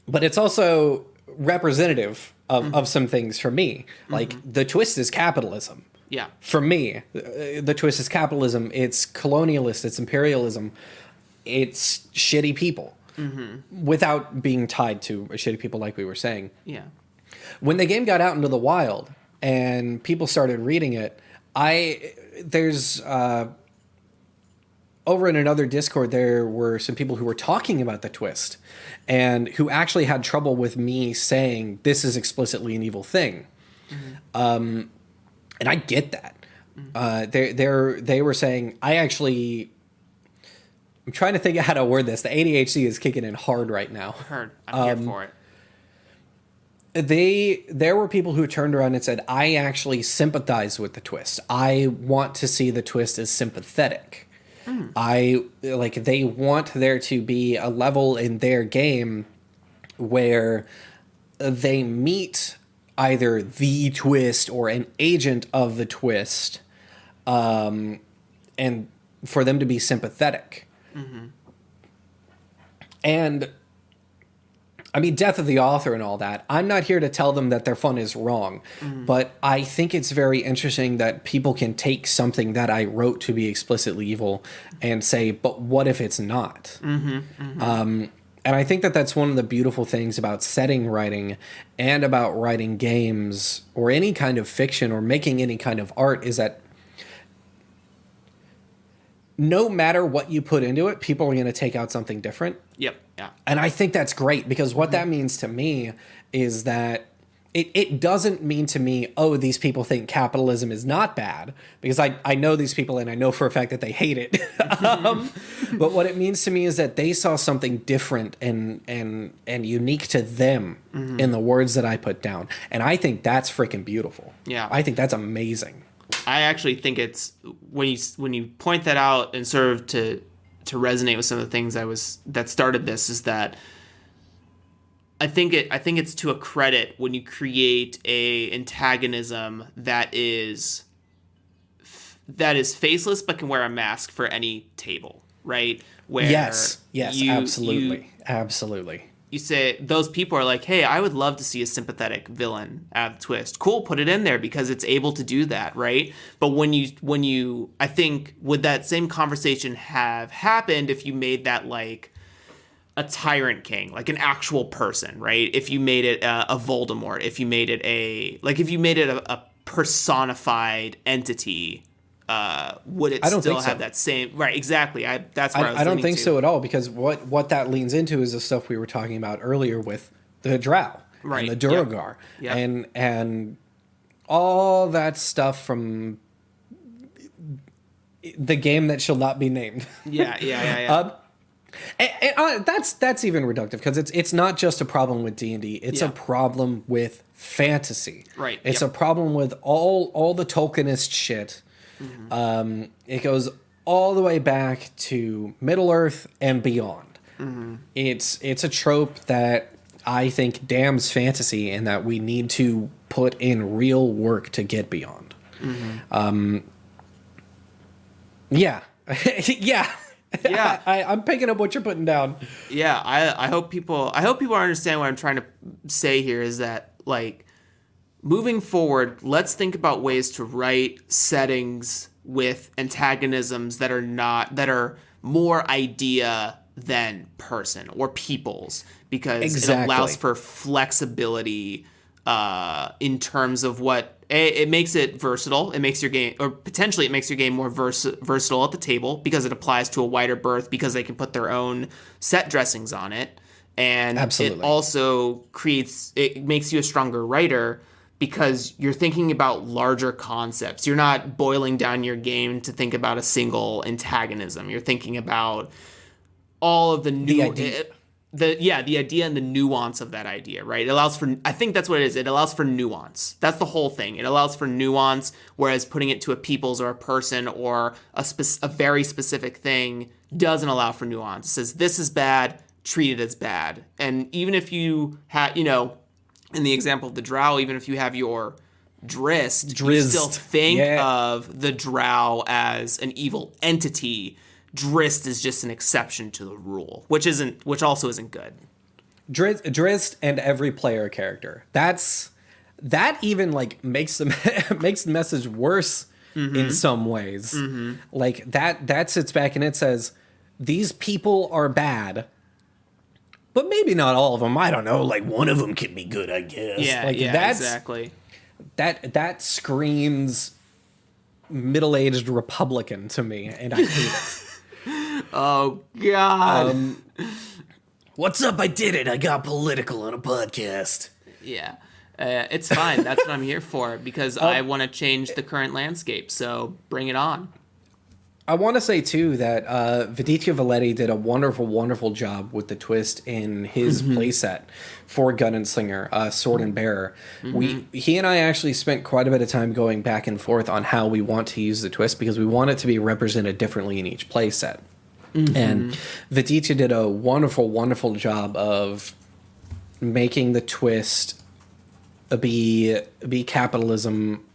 A: But it's also representative of some things for me. Like, the twist is capitalism.
B: Yeah.
A: For me, the twist is capitalism. It's colonialist. It's imperialism. It's shitty people. Without being tied to shitty people like we were saying.
B: Yeah.
A: When the game got out into the wild and people started reading it, there's over in another Discord, there were some people who were talking about the twist and who actually had trouble with me saying this is explicitly an evil thing. And I get that. They were saying, I'm trying to think of how to word this. The ADHD is kicking in hard right now.
B: Heard. I'm here for
A: it. There were people who turned around and said, I actually sympathize with the twist. I want to see the twist as sympathetic. They want there to be a level in their game where they meet either the twist or an agent of the twist, and for them to be sympathetic. And I mean, death of the author and all that. I'm not here to tell them that their fun is wrong, but I think it's very interesting that people can take something that I wrote to be explicitly evil and say, but what if it's not? And I think that that's one of the beautiful things about setting writing and about writing games or any kind of fiction or making any kind of art is that no matter what you put into it, people are going to take out something different.
B: Yep. Yeah.
A: And I think that's great because what that means to me is that it doesn't mean to me, oh, these people think capitalism is not bad, because I know these people and I know for a fact that they hate it. But what it means to me is that they saw something different and unique to them in the words that I put down. And I think that's freaking beautiful.
B: Yeah.
A: I think that's amazing.
B: I actually think it's when you point that out and sort of to resonate with some of the things that started this is that I think it's to a credit when you create a antagonism that is faceless but can wear a mask for any table, right? Where
A: yes, absolutely.
B: You say those people are like, hey, I would love to see a sympathetic villain at the twist. Cool, put it in there because it's able to do that, right? But when you, I think, would that same conversation have happened if you made that like a tyrant king, like an actual person, right? If you made it a Voldemort, if you made it a personified entity, would it still have that same right? Exactly. I
A: don't think so at all, because what that leans into is the stuff we were talking about earlier with the Drow and the Duergar and all that stuff from the game that shall not be named.
B: Yeah.
A: That's even reductive because it's not just a problem with D&D. It's a problem with fantasy.
B: Right.
A: It's a problem with all the Tolkienist shit. It goes all the way back to Middle Earth and beyond. It's a trope that I think damns fantasy and that we need to put in real work to get beyond. Yeah. I'm picking up what you're putting down.
B: Yeah, I hope people understand what I'm trying to say here is that, like, moving forward, let's think about ways to write settings with antagonisms that are more idea than person or peoples, because it allows for flexibility in terms of what it makes it versatile. It makes your game, or potentially it makes your game more versatile at the table because it applies to a wider berth because they can put their own set dressings on it. And it also makes you a stronger writer because you're thinking about larger concepts. You're not boiling down your game to think about a single antagonism. You're thinking about all of the idea. The idea and the nuance of that idea, right? It allows for, I think that's what it is. It allows for nuance. That's the whole thing. It allows for nuance, whereas putting it to a people's or a person or a very specific thing doesn't allow for nuance. It says, this is bad, treat it as bad. And even if you have, in the example of the Drow, even if you have your Drizzt, you still think of the Drow as an evil entity. Drizzt is just an exception to the rule, which also isn't good.
A: Drizzt and every player character. That even like makes the message worse in some ways. Like that sits back and it says these people are bad, but maybe not all of them. I don't know. Like one of them can be good, I guess.
B: Exactly.
A: That screams middle-aged Republican to me, and I hate it.
B: Oh, God.
A: What's up? I did it. I got political on a podcast.
B: Yeah. It's fine. That's what I'm here for, because I want to change the current landscape. So bring it on.
A: I want to say, too, that Vidica Valetti did a wonderful, wonderful job with the twist in his playset for Gun and Slinger, Sword and Bearer. He and I actually spent quite a bit of time going back and forth on how we want to use the twist, because we want it to be represented differently in each playset. And Vidica did a wonderful, wonderful job of making the twist be capitalism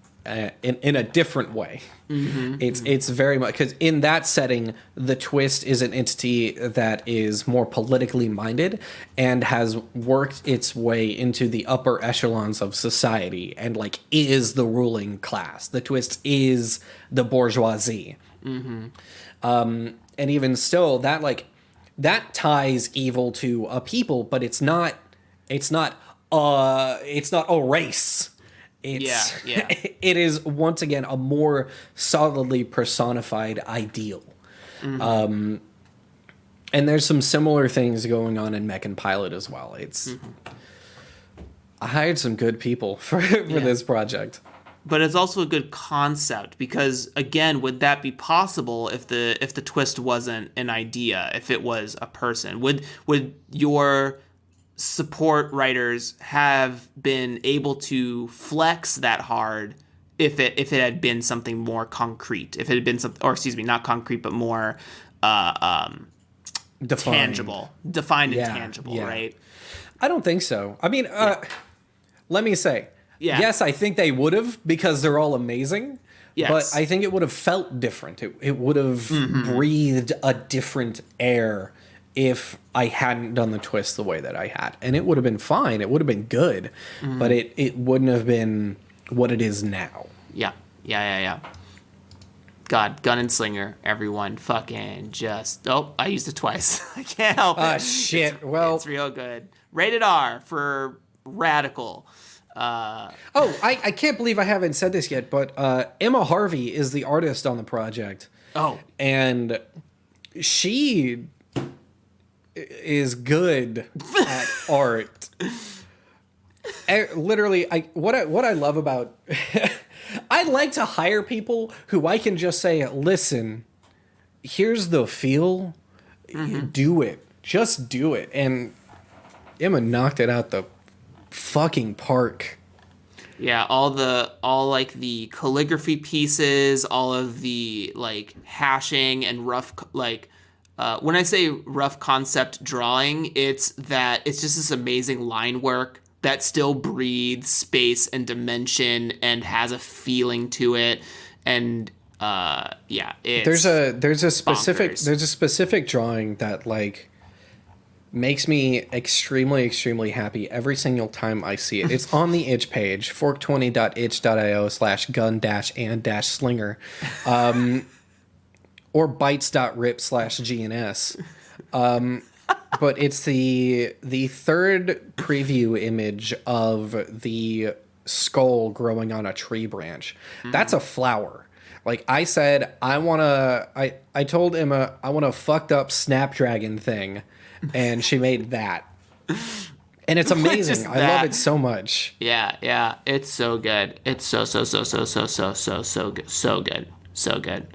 A: in a different way. It's very much, because in that setting, the twist is an entity that is more politically minded and has worked its way into the upper echelons of society and like is the ruling class. The twist is the bourgeoisie. And even still, that ties evil to a people, but it's not a race. It is once again a more solidly personified ideal. And there's some similar things going on in Mech and Pilot as well. I hired some good people for this project.
B: But it's also a good concept because, again, would that be possible if the twist wasn't an idea, if it was a person? Would your support writers have been able to flex that hard if it had been something more concrete, if it had been something, or excuse me, not concrete, but more tangible, defined and tangible, right?
A: I don't think so. I mean, let me say, yes, I think they would have, because they're all amazing. Yes. But I think it would have felt different. It would have breathed a different air if I hadn't done the twist the way that I had. And it would have been fine. It would have been good. But it wouldn't have been what it is now. Yeah.
B: God, Gun and Slinger, everyone fucking just... Oh, I used it twice. I can't help it.
A: Shit.
B: It's real good. Rated R for radical.
A: I can't believe I haven't said this yet, but Emma Harvey is the artist on the project.
B: Oh.
A: And she is good at art. Literally, what I love about... I like to hire people who I can just say, listen, here's the feel, do it. Just do it. And Emma knocked it out the fucking park.
B: Yeah, all like the calligraphy pieces, all of the like hashing and rough, like when I say rough concept drawing, it's just this amazing line work that still breathes space and dimension and has a feeling to it. And it's
A: there's a specific drawing that like makes me extremely, extremely happy every single time I see it. It's on the itch page, fork20.itch.io/gun-and-slinger, or bytes.rip/GNS. But it's the third preview image of the skull growing on a tree branch. That's a flower. Like I said, I told Emma I want a fucked up Snapdragon thing. And she made that. And it's amazing. I love it so much.
B: Yeah. It's so good. It's so good. So good.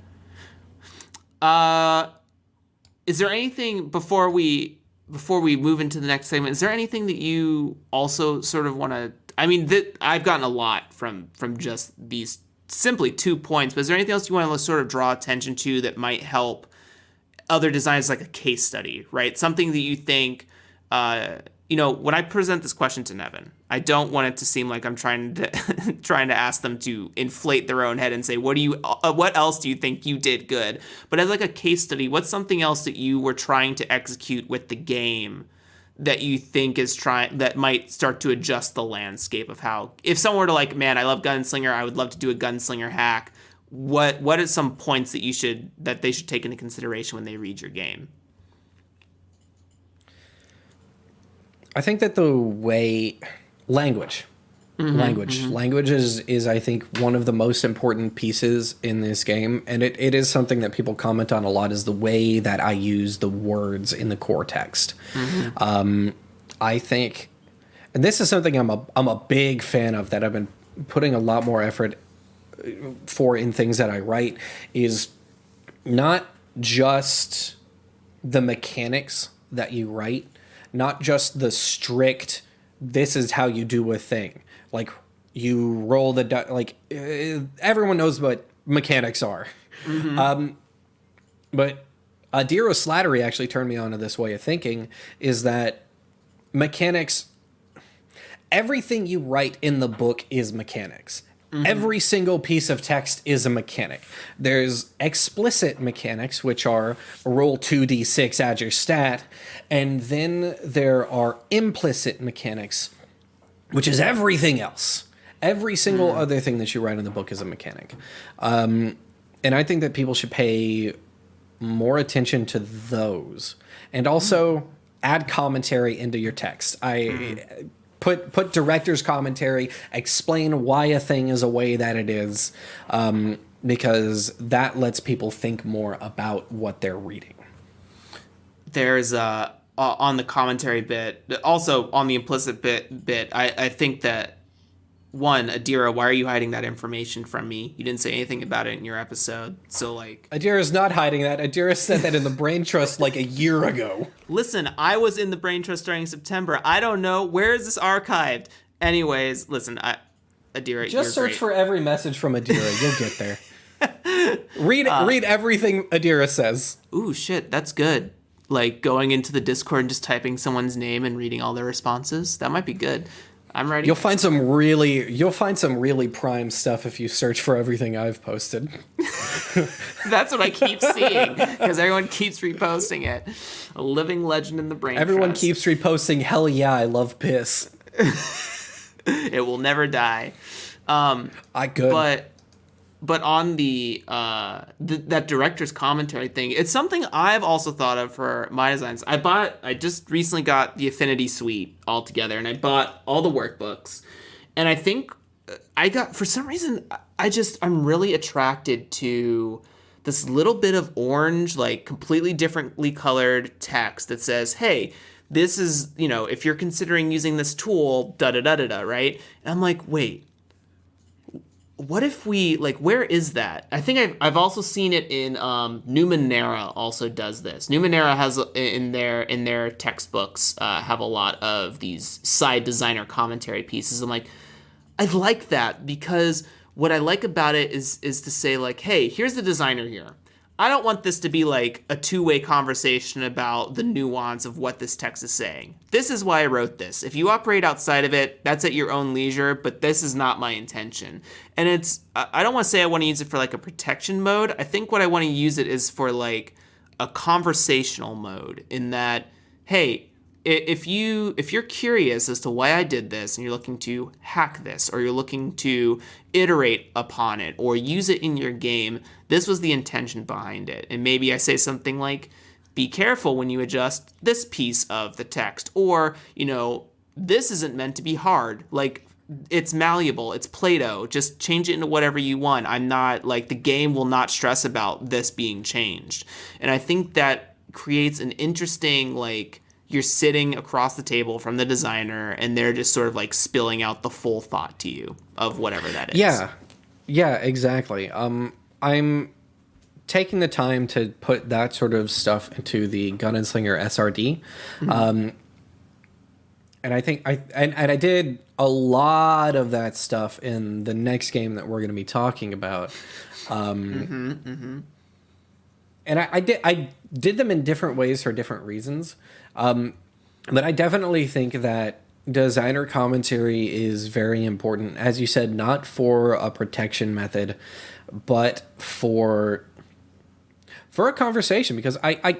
B: Is there anything before we move into the next segment, is there anything that you also sort of want to... I mean, I've gotten a lot from just these simply 2 points, but is there anything else you want to sort of draw attention to that might help other designers, like a case study, right? Something that you think, when I present this question to Nevyn, I don't want it to seem like I'm trying to ask them to inflate their own head and say, what else do you think you did good? But as like a case study, what's something else that you were trying to execute with the game that you think that might start to adjust the landscape of how, if someone were to like, man, I love Gunslinger, I would love to do a Gunslinger hack. What are some points that they should take into consideration when they read your game?
A: I think that the way language is I think one of the most important pieces in this game, and it is something that people comment on a lot, is the way that I use the words in the core text. I think, and this is something I'm a big fan of, that I've been putting a lot more effort for in things that I write, is not just the mechanics that you write, not just the strict, this is how you do a thing. Like, you roll the die, like, everyone knows what mechanics are. But Adiro Slattery actually turned me on to this way of thinking, is that mechanics everything you write in the book is mechanics. Every single piece of text is a mechanic. There's explicit mechanics, which are roll 2d6, add your stat, and then there are implicit mechanics, which is everything else. Every single other thing that you write in the book is a mechanic. And I think that people should pay more attention to those. And also add commentary into your text. Put director's commentary, explain why a thing is a way that it is, because that lets people think more about what they're reading.
B: There's on the commentary bit, also on the implicit bit, I think that, one, Adira, why are you hiding that information from me? You didn't say anything about it in your episode. So, like...
A: Adira's not hiding that. Adira said that in the Brain Trust like a year ago.
B: Listen, I was in the Brain Trust starting September. I don't know. Where is this archived? Anyways, listen, Adira,
A: just search
B: great.
A: for every message from Adira. You'll get there. Read everything Adira says.
B: Ooh, shit, that's good. Like, going into the Discord and just typing someone's name and reading all their responses. That might be good. I'm ready.
A: You'll find some really prime stuff if you search for everything I've posted.
B: That's what I keep seeing, because everyone keeps reposting it. A living legend in the Brain
A: Everyone
B: Trust.
A: keeps reposting, hell yeah, I love piss.
B: It will never die.
A: I could.
B: But on that director's commentary thing, it's something I've also thought of for my designs. I just recently got the Affinity Suite all together, and I bought all the workbooks. And I think for some reason, I'm really attracted to this little bit of orange, like completely differently colored text that says, hey, this is, if you're considering using this tool, da-da-da-da-da, right? And I'm like, wait. What if we, where is that? I think I've also seen it in Numenera also does this. Numenera has in their textbooks have a lot of these side designer commentary pieces. I'm like, I like that, because what I like about it is to say, like, hey, here's the designer here. I don't want this to be like a two-way conversation about the nuance of what this text is saying. This is why I wrote this. If you operate outside of it, that's at your own leisure, but this is not my intention. And I don't want to say I want to use it for like a protection mode. I think what I want to use it is for like a conversational mode, in that, hey, if you're curious as to why I did this and you're looking to hack this, or you're looking to iterate upon it or use it in your game, this was the intention behind it. And maybe I say something like, be careful when you adjust this piece of the text, or, this isn't meant to be hard. Like, it's malleable, it's Play-Doh, just change it into whatever you want. I'm not, like, the game will not stress about this being changed. And I think that creates an interesting, like, you're sitting across the table from the designer and they're just sort of like spilling out the full thought to you of whatever that is.
A: Yeah, exactly. I'm taking the time to put that sort of stuff into the Gun and Slinger SRD. And I think I did a lot of that stuff in the next game that we're going to be talking about. And I did them in different ways for different reasons. But I definitely think that designer commentary is very important. As you said, not for a protection method, but for a conversation. Because I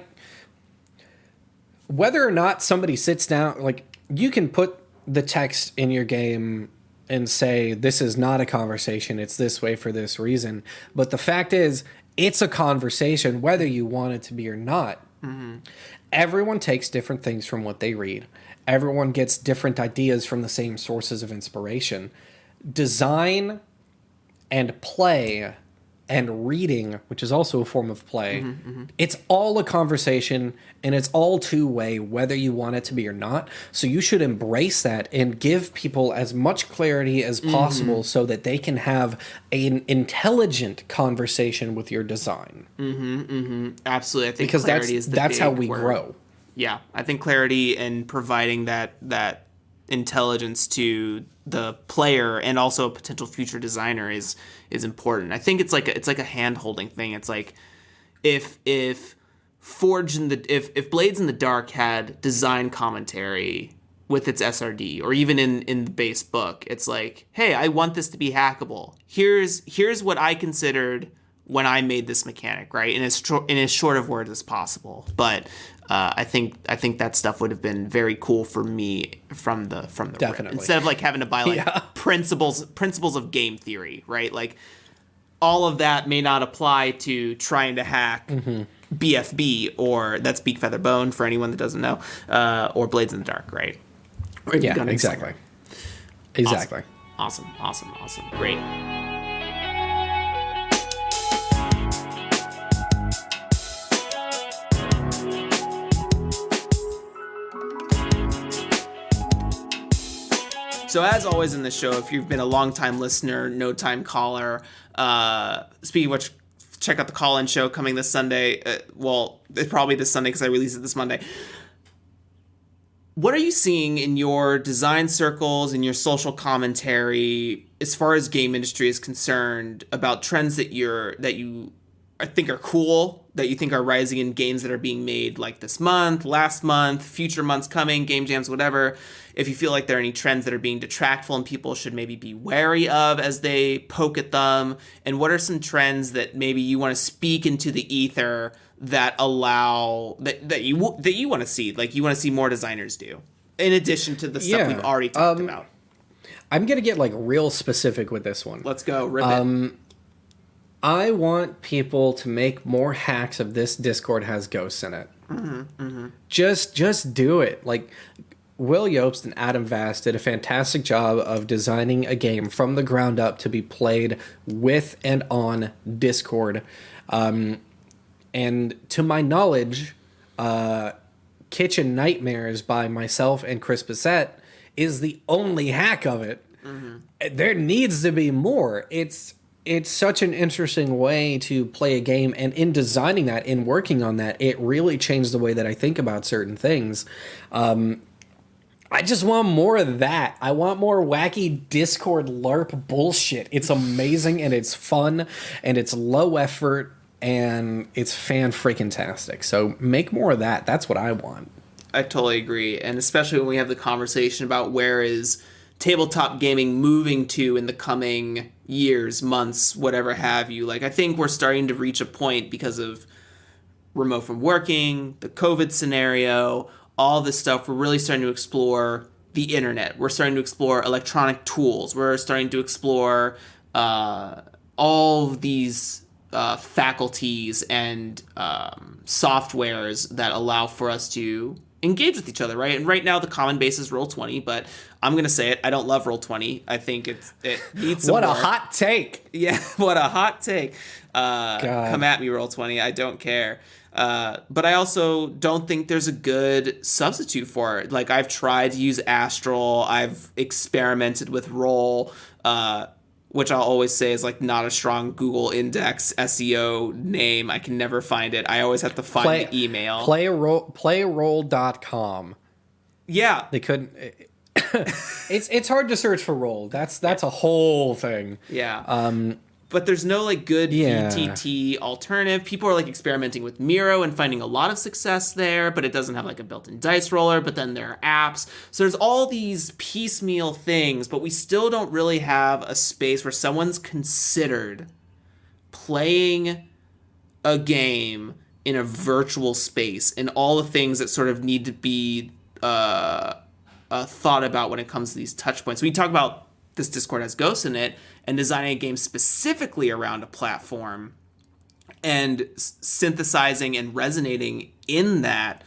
A: whether or not somebody sits down, like, you can put the text in your game and say, this is not a conversation, it's this way for this reason. But the fact is, it's a conversation, whether you want it to be or not. Mm-hmm. Everyone takes different things from what they read. Everyone gets different ideas from the same sources of inspiration. Design and play and reading, which is also a form of play, it's all a conversation, and it's all two-way, whether you want it to be or not. So you should embrace that and give people as much clarity as possible so that they can have an intelligent conversation with your design.
B: Absolutely. I think
A: because
B: clarity is the
A: that's how
B: big
A: we
B: word.
A: grow.
B: Yeah, I think clarity and providing that intelligence to the player and also a potential future designer is important. I think it's like a hand-holding thing. It's like if Blades in the Dark had design commentary, with its SRD, or even in the base book. It's like, hey, I want this to be hackable. Here's what I considered when I made this mechanic, right? In as short of words as possible. But I think that stuff would have been very cool for me from the
A: Definitely.
B: rip. Instead of like having to buy like principles of game theory, right? Like all of that may not apply to trying to hack BFB, or that's Beak Feather Bone for anyone that doesn't know, or Blades in the Dark, right? Or
A: Yeah, exactly. Exactly.
B: Awesome. Great. So as always in the show, if you've been a long-time listener, no-time caller, speaking of which, check out the call-in show coming this Sunday. Well, it's probably this Sunday because I released it this Monday. What are you seeing in your design circles, in your social commentary, as far as game industry is concerned, about trends that you think are cool, that you think are rising in games that are being made like this month, last month, future months coming, game jams, whatever? If you feel like there are any trends that are being detractful and people should maybe be wary of as they poke at them, and what are some trends that maybe you want to speak into the ether that allow that you want to see, like you want to see more designers do, in addition to the stuff we've already talked about?
A: I'm gonna get like real specific with this one.
B: Let's go, rip it.
A: I want people to make more hacks of this Discord has ghosts in it. Just do it. Like, Will Yobst and Adam Vast did a fantastic job of designing a game from the ground up to be played with and on Discord. And to my knowledge, Kitchen Nightmares by myself and Chris Bissett is the only hack of it. There needs to be more. It's such an interesting way to play a game, and in designing that, in working on that, it really changed the way that I think about certain things. I just want more of that. I want more wacky Discord LARP bullshit. It's amazing, and it's fun, and it's low effort, and it's fan-freaking-tastic. So make more of that. That's what I want.
B: I totally agree, and especially when we have the conversation about where is tabletop gaming moving to in the coming years, months, whatever have you. Like, I think we're starting to reach a point because of remote from working, the COVID scenario, all this stuff. We're really starting to explore the internet. We're starting to explore electronic tools. We're starting to explore all of these faculties and softwares that allow for us to engage with each other, right? And right now the common base is Roll20, but I'm going to say it, I don't love Roll20. I think it needs some
A: What a
B: work.
A: hot take.
B: Yeah, what a hot take. Come at me, Roll20. I don't care. But I also don't think there's a good substitute for it. Like, I've tried to use Astral. I've experimented with Roll, which I'll always say is like not a strong Google index SEO name. I can never find it. I always have to find the email.
A: Playroll.com.
B: Yeah.
A: They couldn't. It's hard to search for Roll. That's a whole thing.
B: Yeah. But there's no like good VTT alternative. People are like experimenting with Miro and finding a lot of success there, but it doesn't have like a built-in dice roller. But then there are apps. So there's all these piecemeal things, but we still don't really have a space where someone's considered playing a game in a virtual space and all the things that sort of need to be thought about when it comes to these touch points. We talk about this Discord has ghosts in it, and designing a game specifically around a platform and synthesizing and resonating in that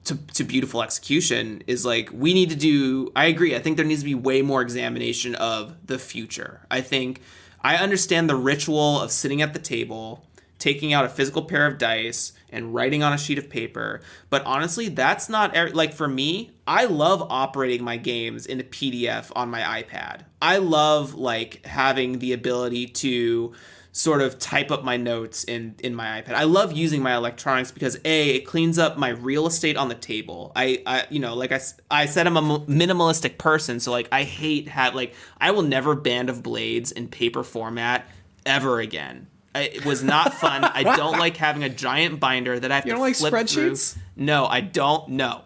B: to beautiful execution is like, we need to do, I agree, I think there needs to be way more examination of the future. I think I understand the ritual of sitting at the table, taking out a physical pair of dice and writing on a sheet of paper. But honestly, that's not, like, for me, I love operating my games in a PDF on my iPad. I love like having the ability to sort of type up my notes in my iPad. I love using my electronics because it cleans up my real estate on the table. I you know, like I said, I'm a minimalistic person. So like, I hate I will never Band of Blades in paper format ever again. It was not fun. I don't like having a giant binder that I have to flip through.
A: You don't like spreadsheets?
B: No, I don't. No.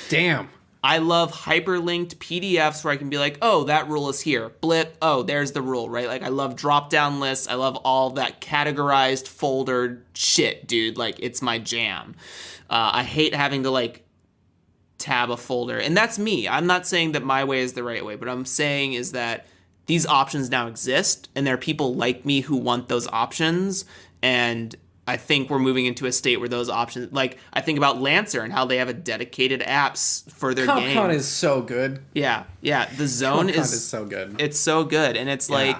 A: Damn.
B: I love hyperlinked PDFs where I can be like, oh, that rule is here. Blip. Oh, there's the rule, right? Like, I love drop-down lists. I love all that categorized folder shit, dude. Like, it's my jam. I hate having to, like, tab a folder. And that's me. I'm not saying that my way is the right way. But I'm saying is that these options now exist. And there are people like me who want those options. And I think we're moving into a state where those options, like I think about Lancer and how they have a dedicated apps for their game.
A: Con is so good.
B: Yeah. The zone
A: is so good.
B: It's so good. And it's like,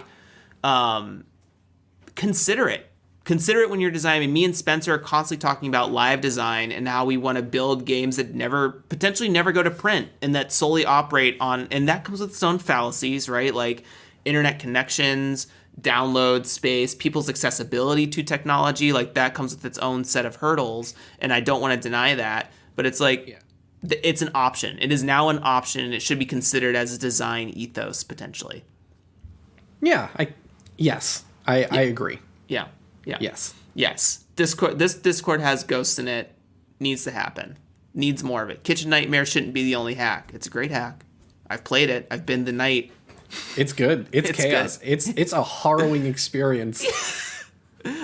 B: consider it. Consider it when you're designing. Me and Spencer are constantly talking about live design and how we want to build games that potentially never go to print and that solely operate on, and that comes with its own fallacies, right? Like internet connections, download space, people's accessibility to technology, like that comes with its own set of hurdles, and I don't want to deny that, but it's like it's an option. It is now an option, and it should be considered as a design ethos potentially.
A: I agree.
B: Yeah.
A: Yes.
B: Discord has ghosts in it. Needs to happen. Needs more of it. Kitchen Nightmare shouldn't be the only hack. It's a great hack. I've played it. I've been the knight.
A: It's good. It's chaos. Good. It's a harrowing experience.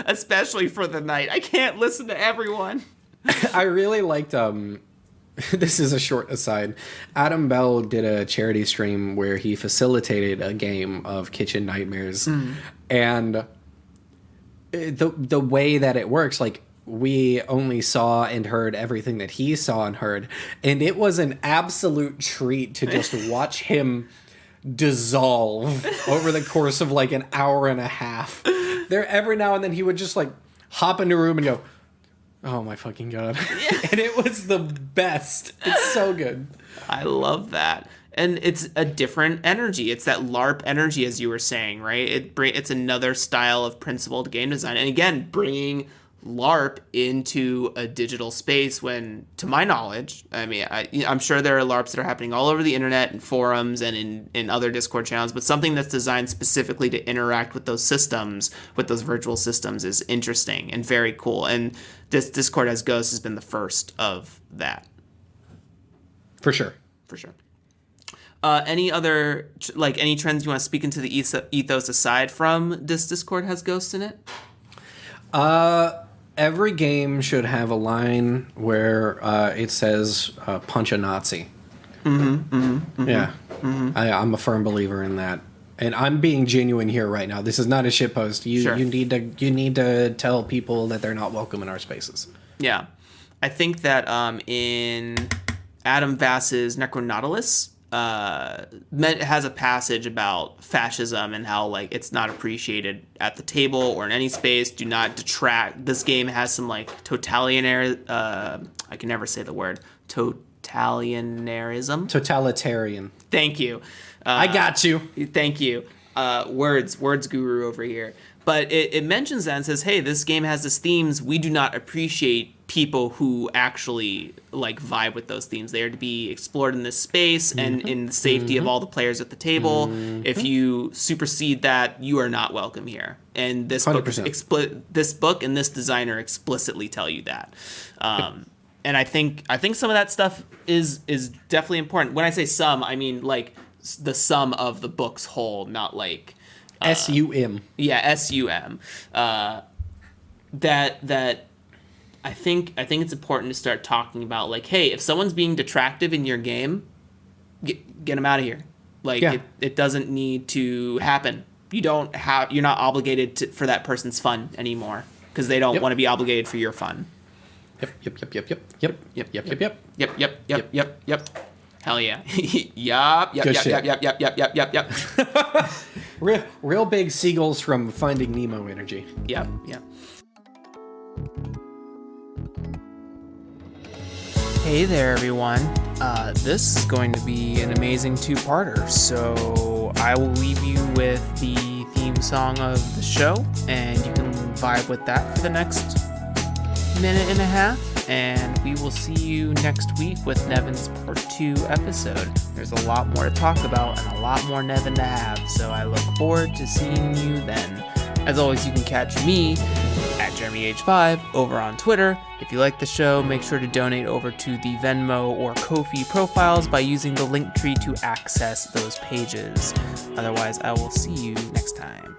B: Especially for the night. I can't listen to everyone.
A: I really liked this is a short aside. Adam Bell did a charity stream where he facilitated a game of Kitchen Nightmares. And the way that it works, like we only saw and heard everything that he saw and heard, and it was an absolute treat to just watch him dissolve over the course of like an hour and a half. There, every now and then he would just like hop into a room and go, oh my fucking god. And it was the best. It's so good.
B: I love that. And it's a different energy. It's that LARP energy, as you were saying, right? It's another style of principled game design. And again, bringing LARP into a digital space when, to my knowledge, I mean, I'm sure there are LARPs that are happening all over the internet and forums and in other Discord channels, but something that's designed specifically to interact with those systems, with those virtual systems, is interesting and very cool. And this Discord as Ghosts has been the first of that.
A: For sure.
B: Any other, like, any trends you want to speak into the ethos aside from this Discord has Ghosts in it?
A: Every game should have a line where it says punch a Nazi. Yeah. I'm a firm believer in that. And I'm being genuine here right now. This is not a shitpost. You need to tell people that they're not welcome in our spaces.
B: Yeah. I think that in Adam Vass's Necronautilus, has a passage about fascism and how like it's not appreciated at the table or in any space. Do not detract. This game has some like totalitarian. I can never say the word totalitarianism.
A: Totalitarian.
B: Thank you.
A: I got you.
B: Thank you. Words guru over here. But it mentions that and says, hey, this game has these themes. We do not appreciate people who actually like vibe with those themes. They are to be explored in this space and in the safety of all the players at the table. If you supersede that, you are not welcome here. And this
A: 100%.
B: This book and this designer explicitly tell you that. And I think some of that stuff is definitely important. When I say some, I mean like the sum of the book's whole, not like
A: SUM.
B: Yeah, SUM. That I think it's important to start talking about like, hey, if someone's being detractive in your game, get them out of here. Like it doesn't need to happen. You're not obligated for that person's fun anymore because they don't want to be obligated for your fun. Yep. Hell yeah. Yep.
A: Real big seagulls from Finding Nemo energy.
B: Yep. Hey there, everyone. This is going to be an amazing two-parter, so I will leave you with the theme song of the show, and you can vibe with that for the next minute and a half, and we will see you next week with Nevyn's Part 2 episode. There's a lot more to talk about and a lot more Nevyn to have, so I look forward to seeing you then. As always, you can catch me at JeremyH5 over on Twitter. If you like the show, make sure to donate over to the Venmo or Ko-fi profiles by using the link tree to access those pages. Otherwise, I will see you next time.